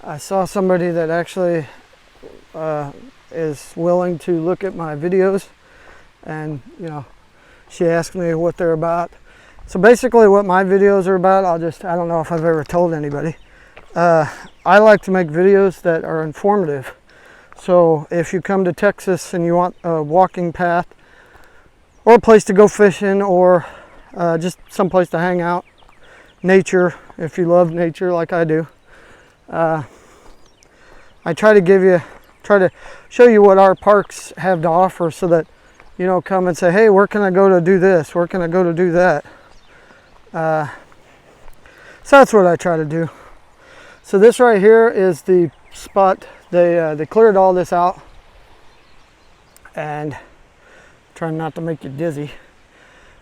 I saw somebody that actually is willing to look at my videos, and you know, she asked me what they're about. So basically what my videos are about, I don't know if I've ever told anybody. I like to make videos that are informative. So if you come to Texas and you want a walking path or a place to go fishing, or just some place to hang out, nature, if you love nature like I do, I try to show you what our parks have to offer, so that you know, come and say, hey, where can I go to do this? Where can I go to do that? So that's what I try to do. So this right here is the spot. They cleared all this out, and trying not to make you dizzy.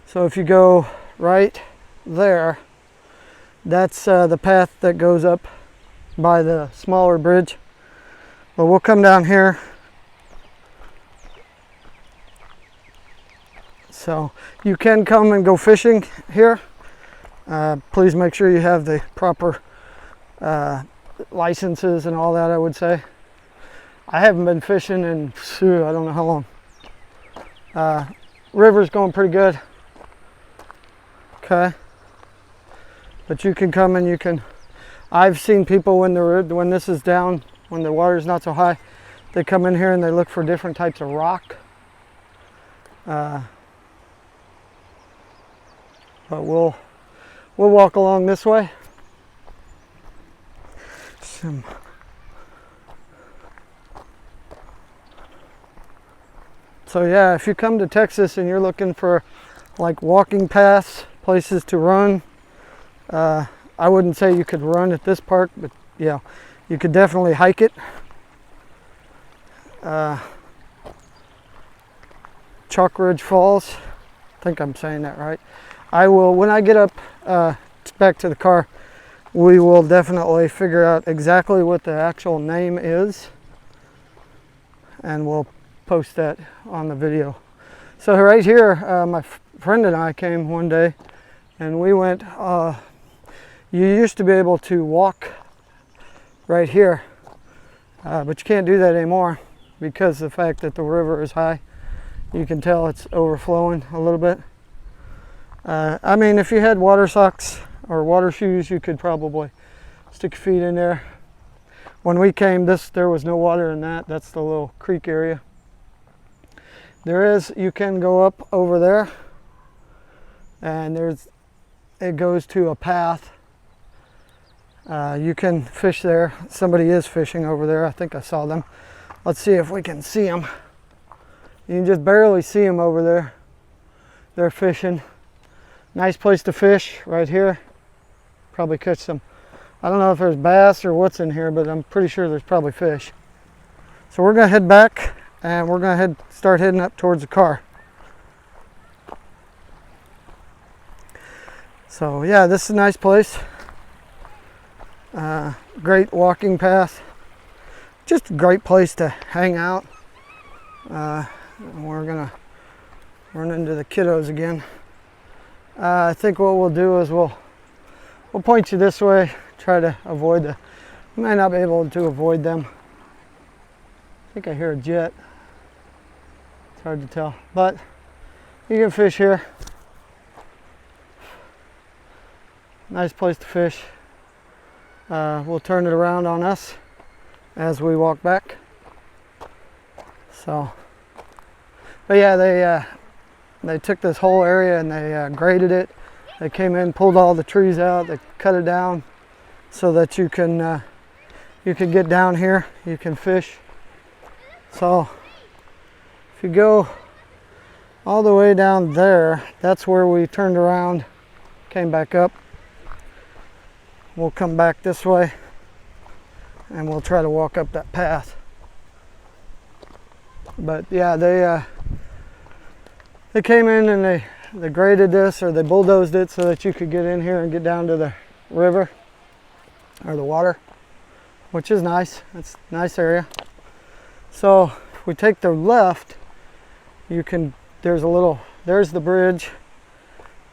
So if you go right there, that's the path that goes up by the smaller bridge. But we'll come down here. So you can come and go fishing here. Please make sure you have the proper licenses and all that, I would say. I haven't been fishing in, I don't know how long. River's going pretty good. Okay. But you can come and you can, I've seen people when this is down, when the water's not so high, they come in here and they look for different types of rock. But we'll walk along this way. So yeah, if you come to Texas and you're looking for like walking paths, places to run, I wouldn't say you could run at this park, but yeah, you could definitely hike it. Chalk Ridge Falls, I think I'm saying that right. I will, when I get up back to the car, we will definitely figure out exactly what the actual name is, and we'll post that on the video. So right here, my friend and I came one day, and we went, you used to be able to walk right here, but you can't do that anymore because of the fact that the river is high. You can tell it's overflowing a little bit. I mean, if you had water socks or water shoes, you could probably stick your feet in there. When we came, there was no water in that. That's the little creek area. You can go up over there, and it goes to a path. You can fish there. Somebody is fishing over there. I think I saw them. Let's see if we can see them. You can just barely see them over there. They're fishing. Nice place to fish right here. Probably catch some, I don't know if there's bass or what's in here, but I'm pretty sure there's probably fish. So we're gonna head back, and we're gonna start heading up towards the car. So yeah, this is a nice place. Great walking path. Just a great place to hang out. We're gonna run into the kiddos again. I think what we'll do is we'll point you this way. Try to avoid you might not be able to avoid them. I think I hear a jet. It's hard to tell, but you can fish here. Nice place to fish. We'll turn it around on us as we walk back. So, but yeah, they took this whole area and they graded it. They came in, pulled all the trees out, they cut it down so that you can get down here, you can fish. So if you go all the way down there, that's where we turned around, came back up. We'll come back this way and we'll try to walk up that path. But yeah, they came in and they graded this, or they bulldozed it so that you could get in here and get down to the river or the water, which is nice. It's a nice area. So if we take the left, you can, there's the bridge.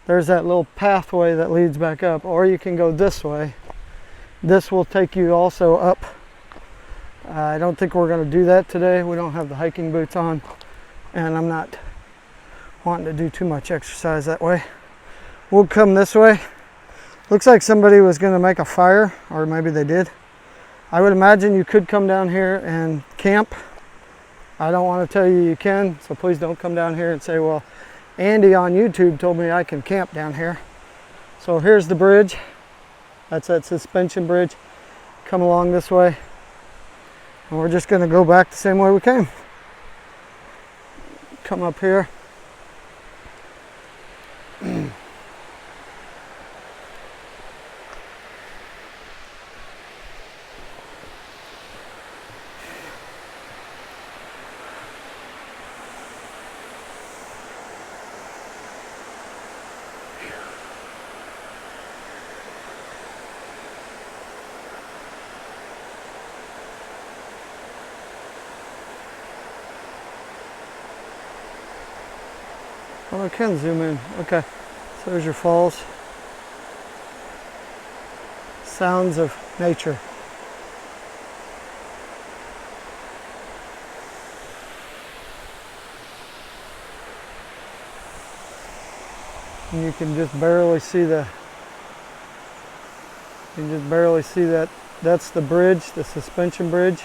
There's that little pathway that leads back up, or you can go this way. This will take you also up. I don't think we're going to do that today. We don't have the hiking boots on, and I'm not wanting to do too much exercise that way. We'll come this way. Looks like somebody was going to make a fire, or maybe they did. I would imagine you could come down here and camp. I don't want to tell you you can, so please don't come down here and say, well, Andy on YouTube told me I can camp down here. So here's the bridge. That's that suspension bridge. Come along this way. And we're just going to go back the same way we came. Come up here. Well, I can zoom in. Okay, so there's your falls. Sounds of nature. And you can just barely see that. That's the bridge, the suspension bridge.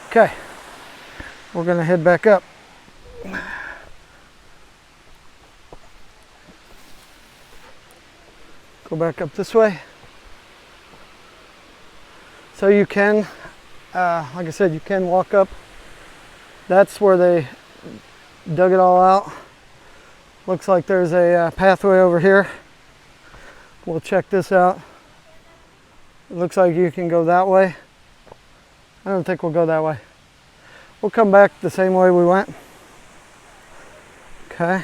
Okay, we're going to head back up. Go back up this way. So you can, like I said, you can walk up. That's where they dug it all out. Looks like there's a pathway over here. We'll check this out. It looks like you can go that way. I don't think we'll go that way. We'll come back the same way we went. Okay.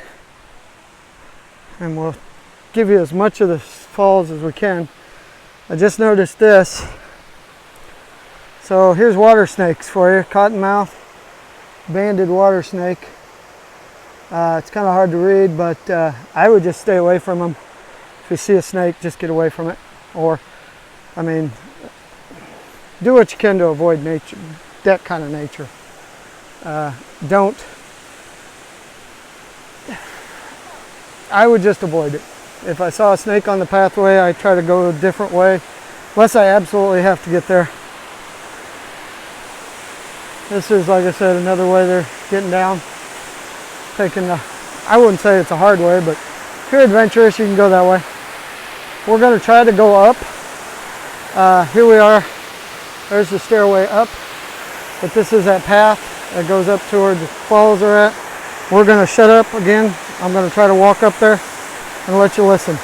And we'll give you as much of the falls as we can. I just noticed this. So here's water snakes for you. Cottonmouth, banded water snake. It's kind of hard to read, but I would just stay away from them. If you see a snake, just get away from it. Or, I mean, do what you can to avoid nature, that kind of nature. I would just avoid it. If I saw a snake on the pathway, I try to go a different way, unless I absolutely have to get there. This is, like I said, another way they're getting down. Taking the, I wouldn't say it's a hard way, but if you're adventurous, you can go that way. We're going to try to go up. Here we are. There's the stairway up, but this is that path that goes up to where the falls are at. We're going to shut up again. I'm going to try to walk up there and let you listen.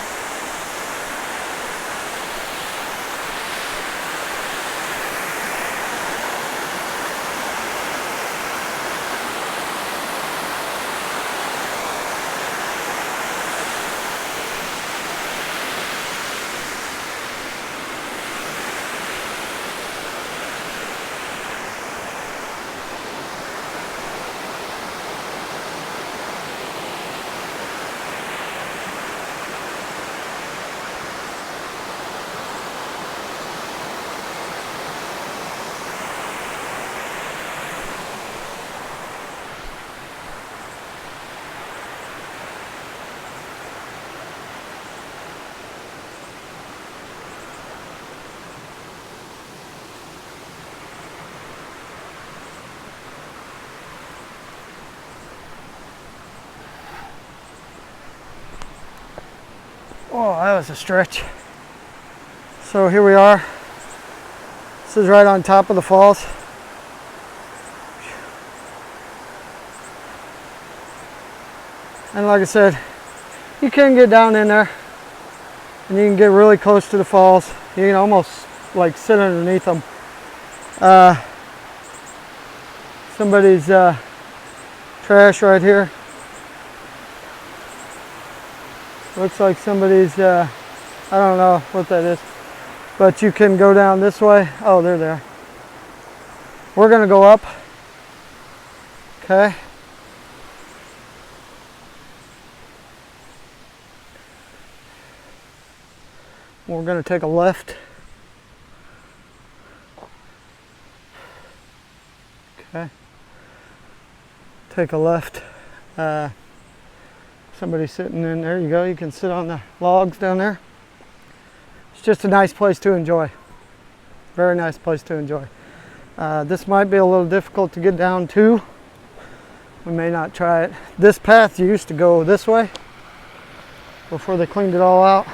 Oh, that was a stretch. So here we are. This is right on top of the falls. And like I said, you can get down in there and you can get really close to the falls. You can almost like sit underneath them. Somebody's trash right here. Looks like somebody's, I don't know what that is. but you can go down this way. Oh, they're there. We're gonna go up. Okay. We're gonna take a left. Okay. Take a left. Somebody sitting in there. You go. You can sit on the logs down there. It's just a nice place to enjoy. Very nice place to enjoy. This might be a little difficult to get down to. We may not try it. This path used to go this way before they cleaned it all out.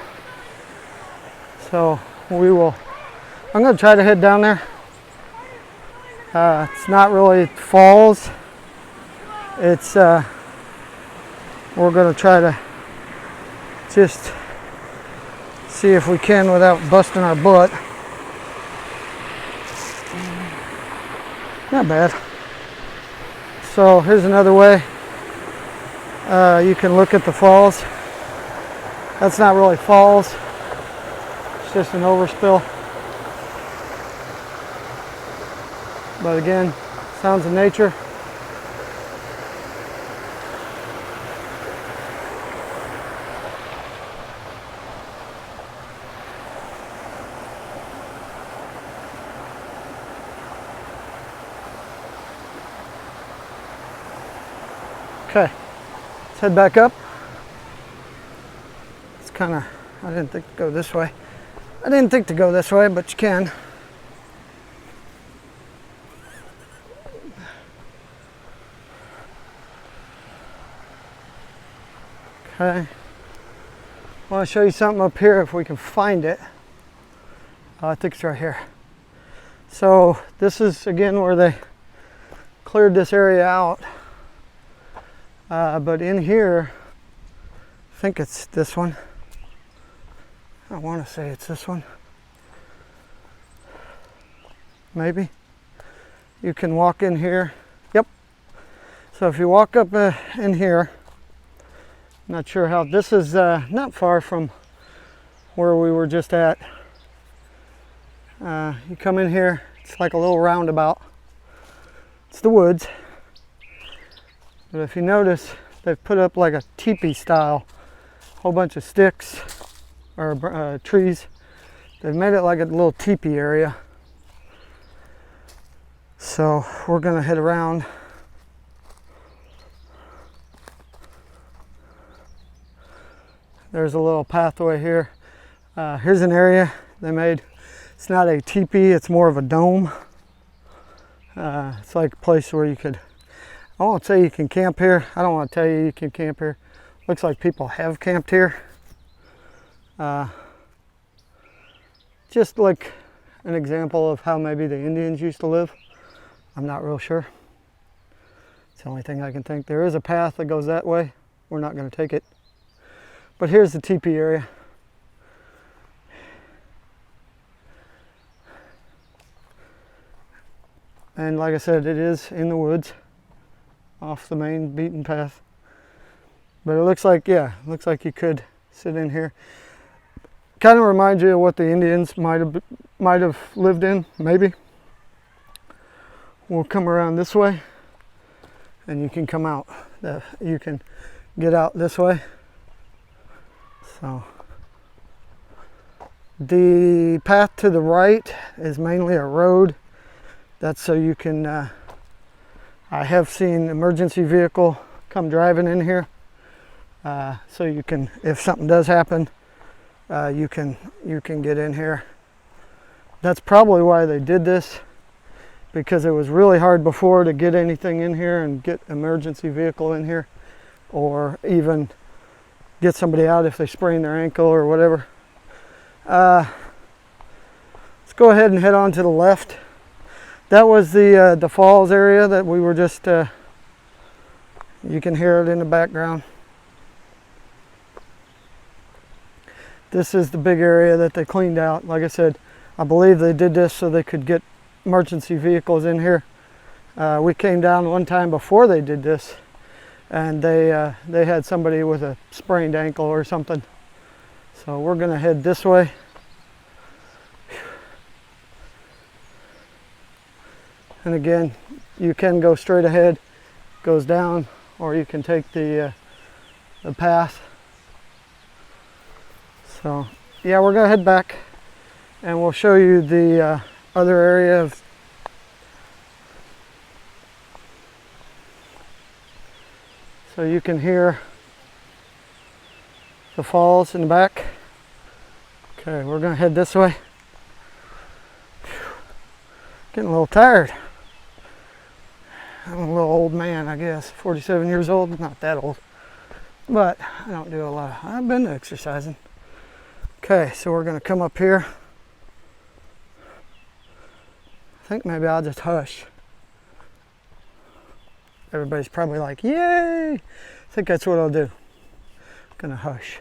So we will. I'm going to try to head down there. It's not really falls. It's we're going to try to just see if we can without busting our butt. Not bad. So here's another way. You can look at the falls. That's not really falls. It's just an overspill. But again, sounds of nature. Okay, let's head back up. It's kind of, I didn't think to go this way. I didn't think to go this way, but you can. Okay, I want to show you something up here if we can find it. I think it's right here. So this is again where they cleared this area out. But in here, I think it's this one. I want to say it's this one. Maybe. You can walk in here. Yep. So if you walk up in here, not sure how, this is not far from where we were just at. You come in here, it's like a little roundabout. It's the woods. But if you notice, they've put up like a teepee style, whole bunch of sticks or trees. They've made it like a little teepee area. So we're gonna head around. There's a little pathway here. Here's an area they made. It's not a teepee, it's more of a dome. It's like a place where you could, I won't say you can camp here. I don't want to tell you you can camp here. Looks like people have camped here. Just like an example of how maybe the Indians used to live. I'm not real sure. It's the only thing I can think. There is a path that goes that way. We're not going to take it. But here's the teepee area. And like I said, it is in the woods, off the main beaten path. But it looks like, yeah, looks like you could sit in here. Kind of reminds you of what the Indians might have lived in, maybe. We'll come around this way, and you can come out. You can get out this way. So the path to the right is mainly a road. That's so you can, I have seen emergency vehicle come driving in here. So you can, if something does happen, you can get in here. That's probably why they did this, because it was really hard before to get anything in here and get emergency vehicle in here, or even get somebody out if they sprain their ankle or whatever. Let's go ahead and head on to the left. That was the falls area that we were just, you can hear it in the background. This is the big area that they cleaned out. Like I said, I believe they did this so they could get emergency vehicles in here. We came down one time before they did this, and they had somebody with a sprained ankle or something. So we're gonna head this way. Whew. And again, you can go straight ahead, goes down, or you can take the path. So yeah, we're gonna head back and we'll show you the other area of so you can hear the falls in the back. Okay, we're gonna head this way. Getting a little tired. I'm a little old man, I guess. 47 years old, not that old. But I don't do a lot. I've been exercising. Okay, so we're gonna come up here. I think maybe I'll just hush. Everybody's probably like, yay! I think that's what I'll do. I'm gonna hush.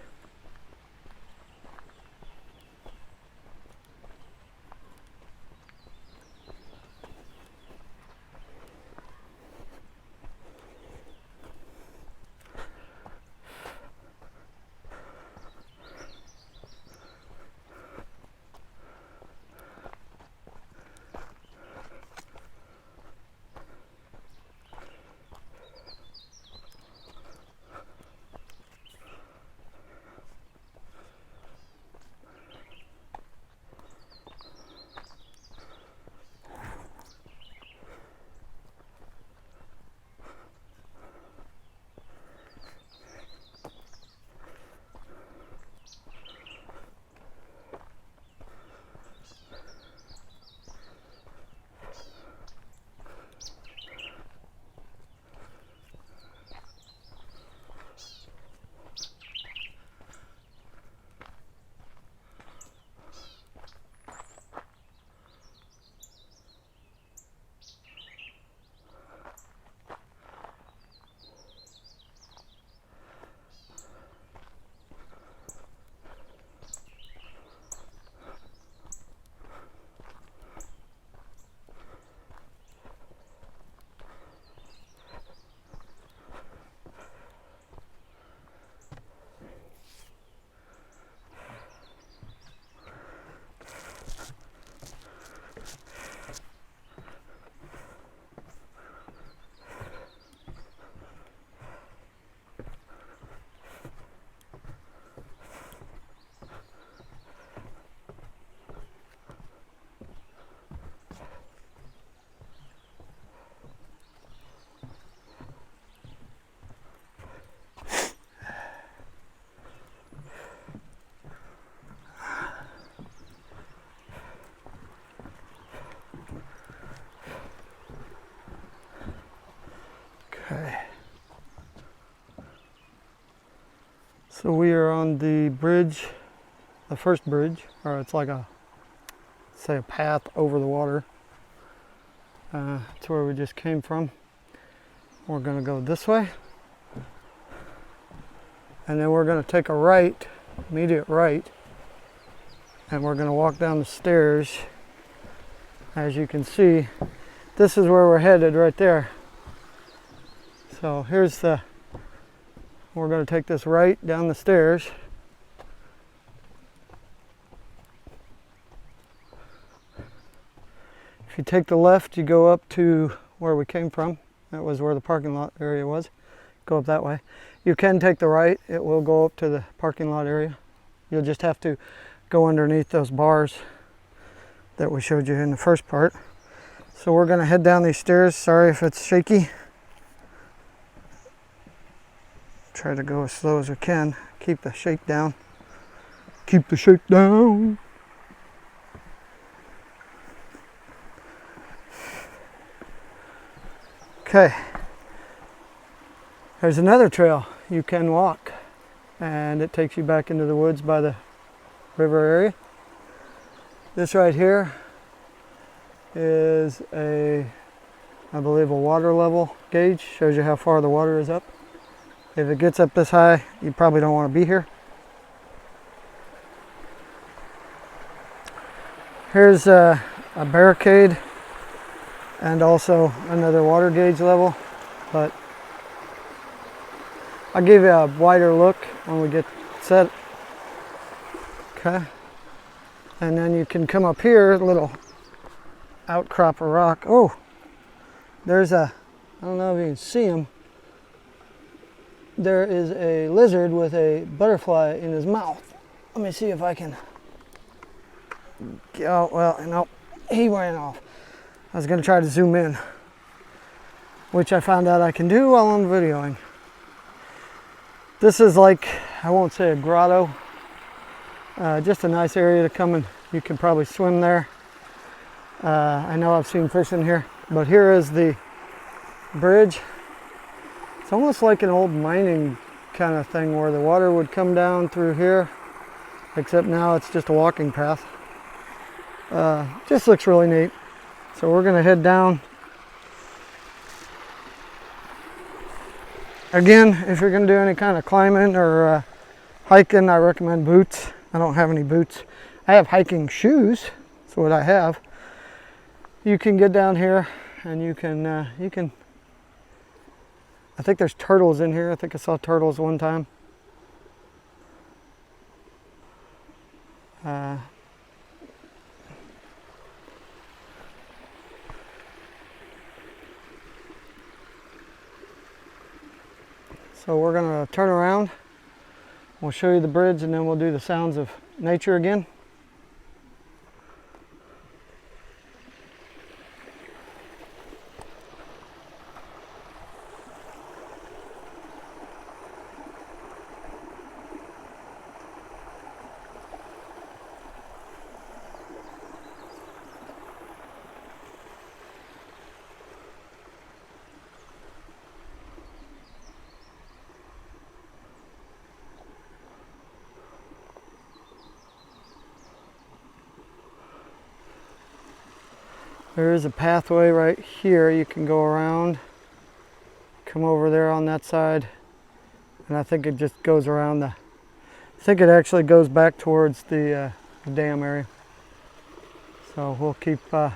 Okay. So we are on the bridge, the first bridge, or it's like a, say, a path over the water. That's where we just came from. We're gonna go this way. And then we're gonna take a right, immediate right, and we're gonna walk down the stairs. As you can see, this is where we're headed right there. So here's the, we're going to take this right down the stairs. If you take the left, you go up to where we came from. That was where the parking lot area was. Go up that way. You can take the right. It will go up to the parking lot area. You'll just have to go underneath those bars that we showed you in the first part. So we're going to head down these stairs. Sorry if it's shaky. Try to go as slow as we can. Keep the shake down. Keep the shake down. Okay. There's another trail you can walk, and it takes you back into the woods by the river area. This right here is I believe a water level gauge. Shows you how far the water is up. If it gets up this high, you probably don't want to be here. Here's a barricade and also another water gauge level, but I'll give you a wider look when we get set. Okay. And then you can come up here, a little outcrop of rock. Oh, there's a, I don't know if you can see him, there is a lizard with a butterfly in his mouth. Let me see if I can, oh, well, no, he ran off. I was gonna try to zoom in, which I found out I can do while I'm videoing. This is like, I won't say a grotto, just a nice area to come and you can probably swim there. I know I've seen fish in here, but here is the bridge. It's almost like an old mining kind of thing where the water would come down through here, except now it's just a walking path. Just looks really neat. So we're gonna head down. Again, if you're gonna do any kind of climbing or hiking, I recommend boots. I don't have any boots. I have hiking shoes, that's what I have. You can get down here and you can, I think there's turtles in here. I think I saw turtles one time. So we're gonna turn around. We'll show you the bridge and then we'll do the sounds of nature again. There is a pathway right here. You can go around, come over there on that side, and I think it just goes around the, I think it actually goes back towards the dam area. So we'll keep, okay,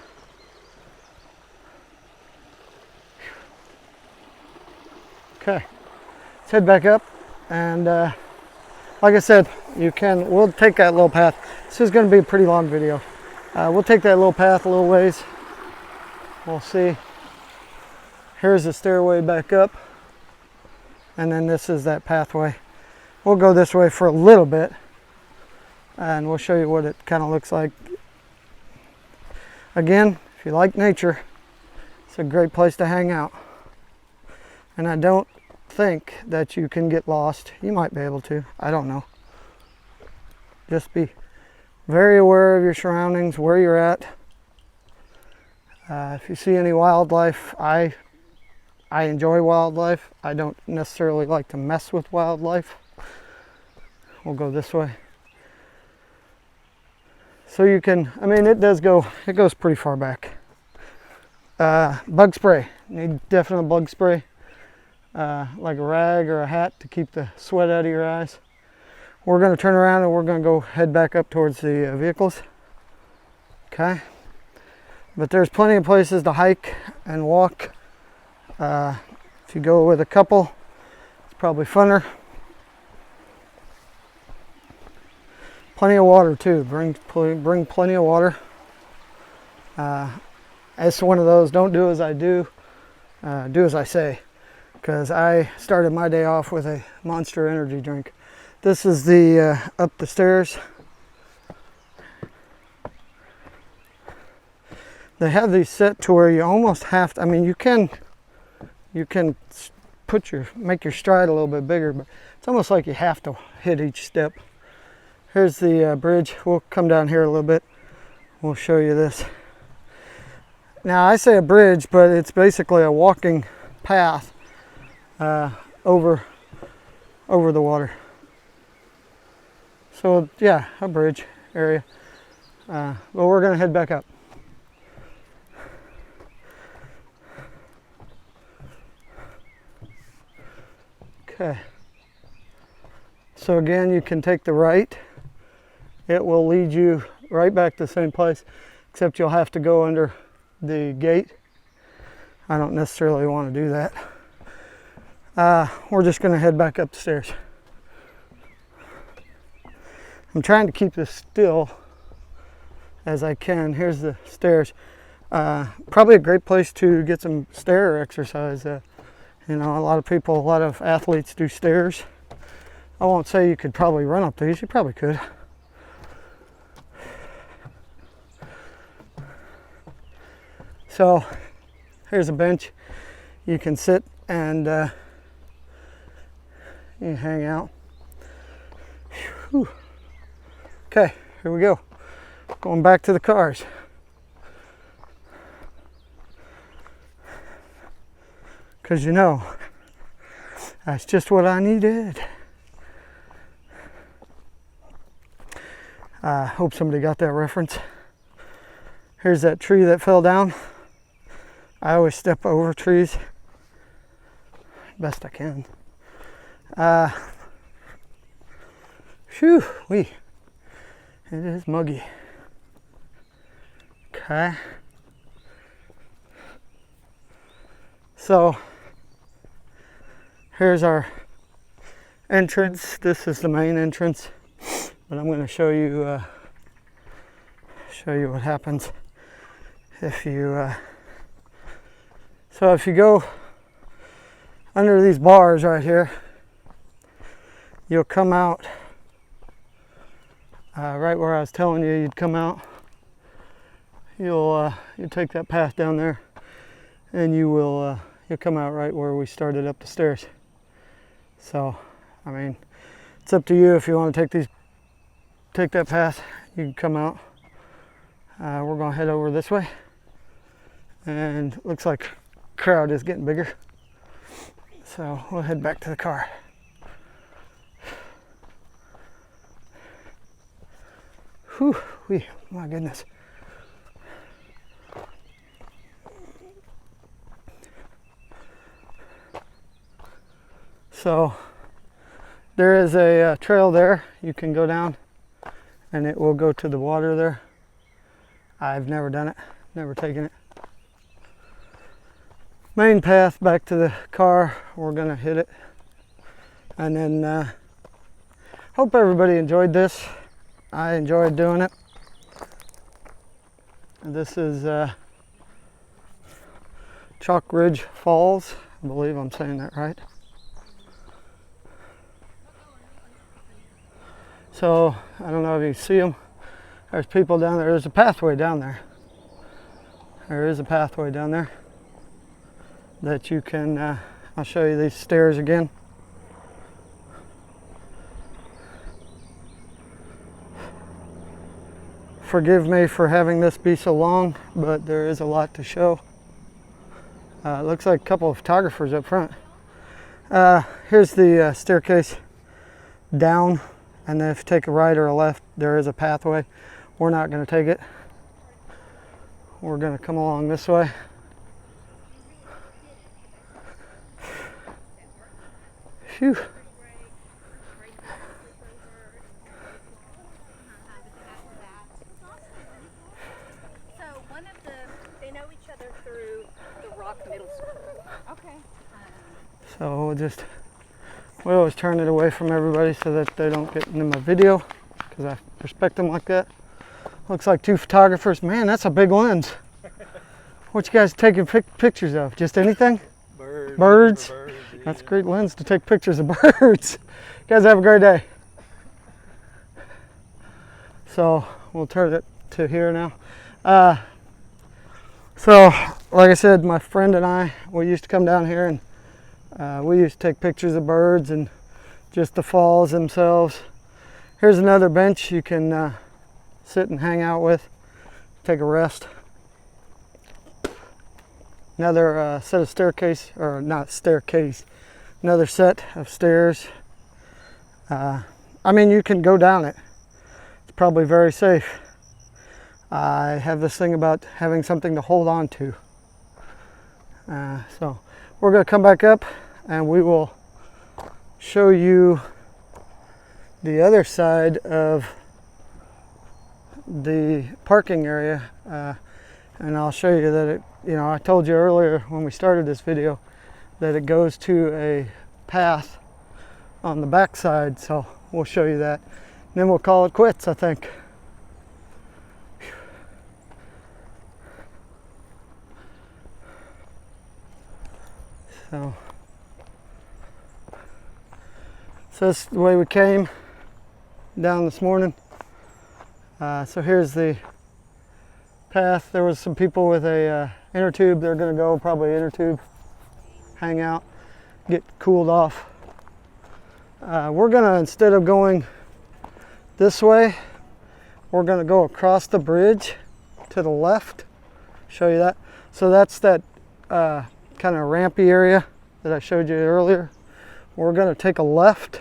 let's head back up, and like I said, we'll take that little path. This is going to be a pretty long video. We'll take that little path a little ways. We'll see. Here's the stairway back up, and then this is that pathway. We'll go this way for a little bit, and we'll show you what it kind of looks like. Again, if you like nature, it's a great place to hang out. And I don't think that you can get lost. You might be able to, I don't know. Just be very aware of your surroundings, where you're at. If you see any wildlife, I enjoy wildlife. I don't necessarily like to mess with wildlife. We'll go this way. So you can, I mean, it goes pretty far back. Bug spray, need definite bug spray. Like a rag or a hat to keep the sweat out of your eyes. We're going to turn around and we're going to go head back up towards the vehicles. Okay. But there's plenty of places to hike and walk. If you go with a couple, it's probably funner. Plenty of water too. Bring plenty of water. It's one of those, don't do as I do, do as I say. Because I started my day off with a Monster energy drink. This is the up the stairs. They have these set to where you almost have to, I mean, you can make your stride a little bit bigger, but it's almost like you have to hit each step. Here's the bridge. We'll come down here a little bit. We'll show you this. Now I say a bridge, but it's basically a walking path over the water. So yeah, a bridge area. But we're gonna head back up. Okay. So again, you can take the right. It will lead you right back to the same place, except you'll have to go under the gate. I don't necessarily want to do that. We're just going to head back up the stairs. I'm trying to keep this still as I can. Here's the stairs. Probably a great place to get some stair exercise. You know, a lot of athletes do stairs. I won't say you could probably run up these. You probably could. So here's a bench. You can sit and you hang out. Whew. Okay, here we go. Going back to the cars. Because you know, that's just what I needed. I hope somebody got that reference. Here's that tree that fell down. I always step over trees best I can. Phew, it is muggy. Okay. So here's our entrance. This is the main entrance, but I'm going to show you what happens if you. So if you go under these bars right here, you'll come out right where I was telling you you'd come out. You'll take that path down there, and you'll come out right where we started up the stairs. So, I mean, it's up to you if you want to take that path. You can come out. We're gonna head over this way, and it looks like the crowd is getting bigger. So we'll head back to the car. Whew, my goodness. So there is a trail there. You can go down and it will go to the water there. I've never done it, never taken it. Main path back to the car, we're gonna hit it. And then hope everybody enjoyed this. I enjoyed doing it. This is Chalk Ridge Falls. I believe I'm saying that right. So I don't know if you see them. There's people down there. There's a pathway down there. There is a pathway down there that you can, I'll show you these stairs again. Forgive me for having this be so long, but there is a lot to show. It looks like a couple of photographers up front. Here's the staircase down, and then if you take a right or a left, there is a pathway. We're not going to take it. We're going to come along this way. Phew. They know each other through the Rock Middle School. Okay. So we always turn it away from everybody so that they don't get into my video, because I respect them like that. Looks like two photographers. Man, that's a big lens. What you guys taking pictures of? Just anything? Birds. Birds? Yeah. That's a great lens to take pictures of birds. You guys have a great day. So we'll turn it to here now. So like I said, my friend and I, we used to come down here and we used to take pictures of birds and just the falls themselves. Here's another bench you can sit and hang out with, take a rest. Another set of staircase, or not staircase, another set of stairs. I mean, you can go down it. It's probably very safe. I have this thing about having something to hold on to. So we're going to come back up and we will show you the other side of the parking area, and I'll show you that it, you know, I told you earlier when we started this video that it goes to a path on the back side, so we'll show you that. And then we'll call it quits, I think. So that's the way we came down this morning. So here's the path. There was some people with a inner tube. They're going to go probably inner tube, hang out, get cooled off. We're going to, instead of going this way, we're going to go across the bridge to the left. Show you that. So that's that kind of rampy area that I showed you earlier. We're going to take a left.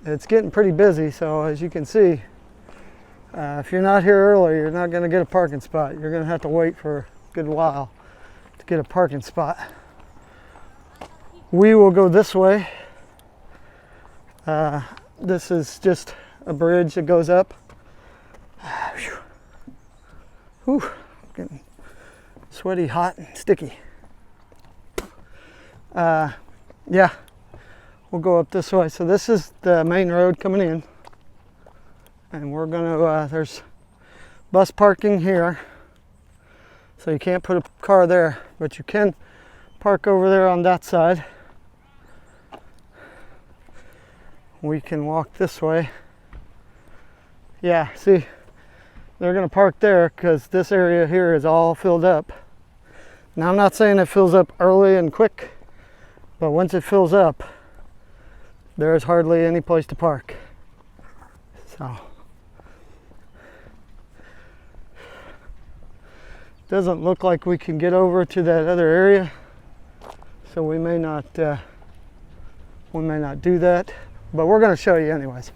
It's getting pretty busy, so as you can see, if you're not here early, you're not going to get a parking spot. You're going to have to wait for a good while to get a parking spot. We will go this way. This is just a bridge that goes up. Whew, getting sweaty, hot, and sticky. Yeah, we'll go up this way. So this is the main road coming in. And we're gonna, there's bus parking here. So you can't put a car there, but you can park over there on that side. We can walk this way. Yeah, see, they're gonna park there because this area here is all filled up. Now I'm not saying it fills up early and quick, but once it fills up, there's hardly any place to park. So, doesn't look like we can get over to that other area, so we may not do that, but we're going to show you anyways.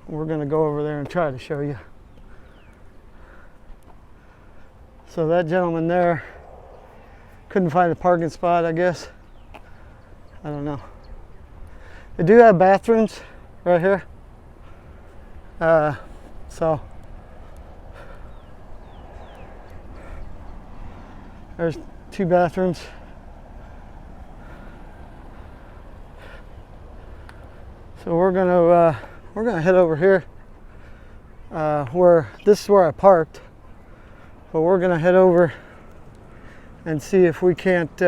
We're going to go over there and try to show you. So that gentleman there couldn't find a parking spot, I guess. I don't know. They do have bathrooms right here. So there's 2 bathrooms. So we're gonna head over here. Where this is where I parked, but we're gonna head over and see if we can't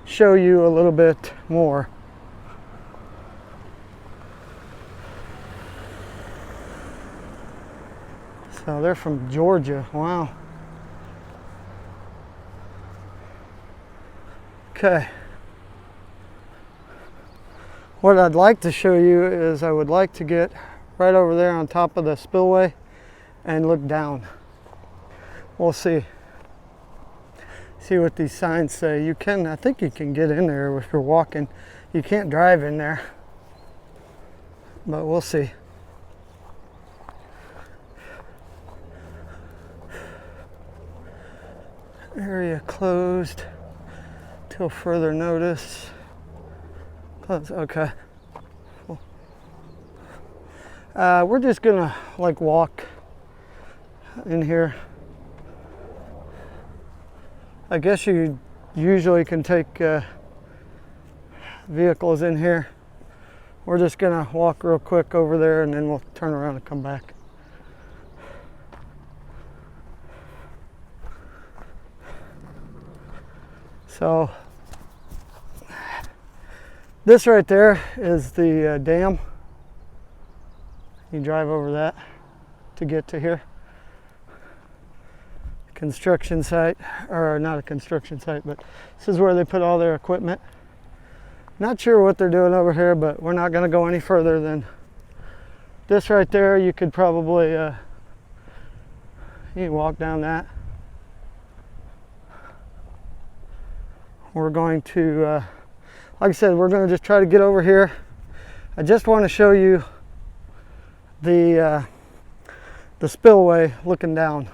show you a little bit more. So they're from Georgia. Wow. Okay. What I'd like to show you is I would like to get right over there on top of the spillway and look down. We'll see. See what these signs say. You can, I think you can get in there if you're walking. You can't drive in there, but we'll see. Area closed till further notice. Close, okay. We're just gonna like walk in here. I guess you usually can take vehicles in here. We're just gonna walk real quick over there and then we'll turn around and come back. So this right there is the dam. You drive over that to get to here. Construction site, or not a construction site, but this is where they put all their equipment. Not sure what they're doing over here, but we're not going to go any further than this right there. You could probably you can walk down that. We're going to, like I said, we're going to just try to get over here. I just want to show you the spillway looking down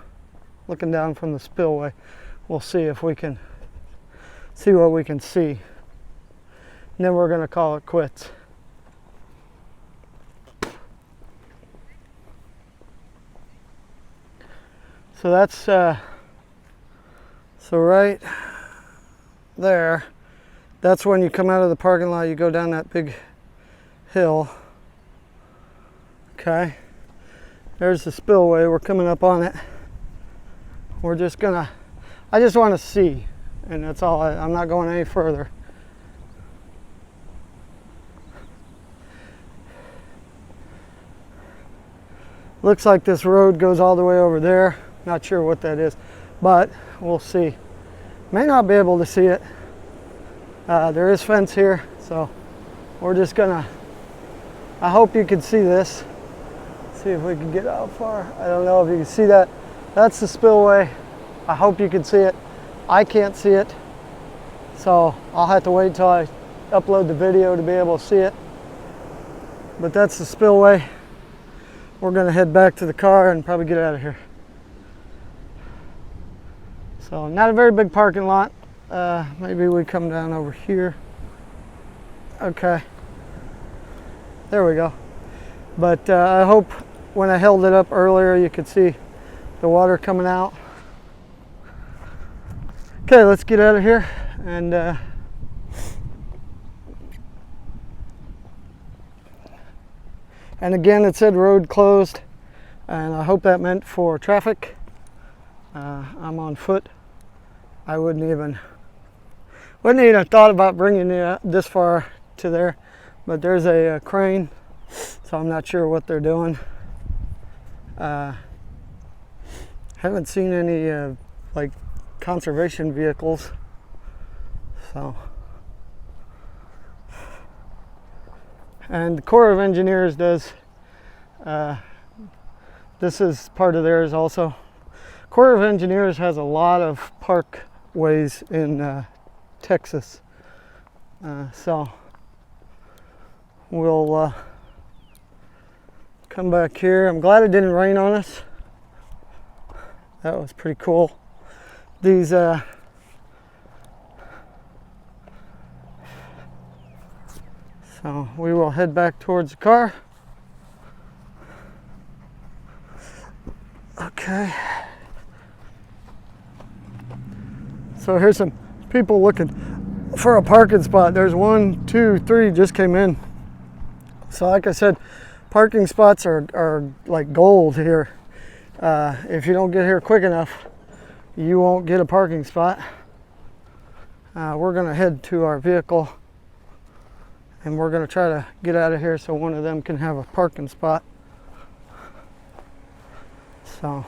from the spillway. We'll see if we can see what we can see. And then we're going to call it quits. So that's, so right there, that's when you come out of the parking lot, you go down that big hill. Okay, there's the spillway. We're coming up on it. We're just gonna, I just want to see and that's all. I'm not going any further. Looks like this road goes all the way over there. Not sure what that is, but we'll see. May not be able to see it. There is fence here, so we're just gonna, I hope you can see this. See if we can get out far. I don't know if you can see that. That's the spillway. I hope you can see it. I can't see it, so I'll have to wait till I upload the video to be able to see it. But that's the spillway. We're gonna head back to the car and probably get out of here. So not a very big parking lot. Maybe we come down over here. Okay, there we go. But I hope when I held it up earlier you could see the water coming out. Okay, let's get out of here. And again, it said road closed, and I hope that meant for traffic. I'm on foot. I wouldn't even have thought about bringing it this far to there, but there's a crane, so I'm not sure what they're doing. Haven't seen any like conservation vehicles, so. And the Corps of Engineers does, this is part of theirs also. Corps of Engineers has a lot of parkways in Texas, so we'll come back here. I'm glad it didn't rain on us. That was pretty cool. These so we will head back towards the car. Okay. So here's some people looking for a parking spot. There's 1, 2, 3 just came in. So like I said, parking spots are like gold here. If you don't get here quick enough, you won't get a parking spot. We're gonna head to our vehicle, and we're gonna try to get out of here so one of them can have a parking spot. So,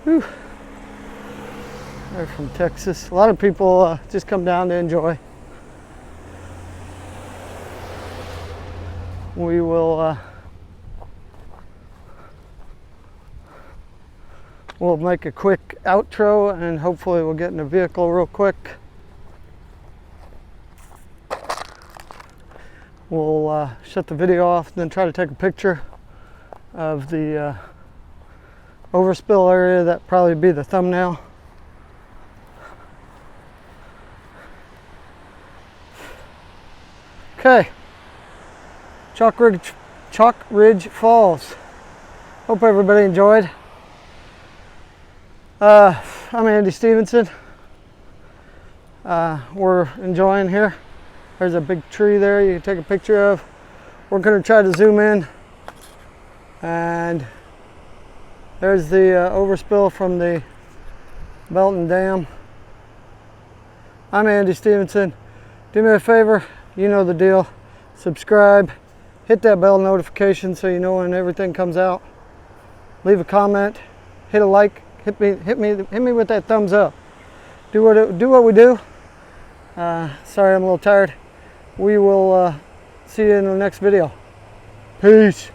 whew. They're from Texas. A lot of people just come down to enjoy. We will we'll make a quick outro, and hopefully we'll get in the vehicle real quick. We'll shut the video off, then try to take a picture of the overspill area. That probably be the thumbnail. Okay, Chalk Ridge Falls. Hope everybody enjoyed. I'm Andy Stevenson. We're enjoying here. There's a big tree there you can take a picture of. We're going to try to zoom in, and there's the overspill from the Belton Dam. I'm Andy Stevenson. Do me a favor, you know the deal. Subscribe, hit that bell notification so you know when everything comes out. Leave a comment, hit a like, hit me with that thumbs up. Do what we do. Sorry, I'm a little tired. We will see you in the next video. Peace.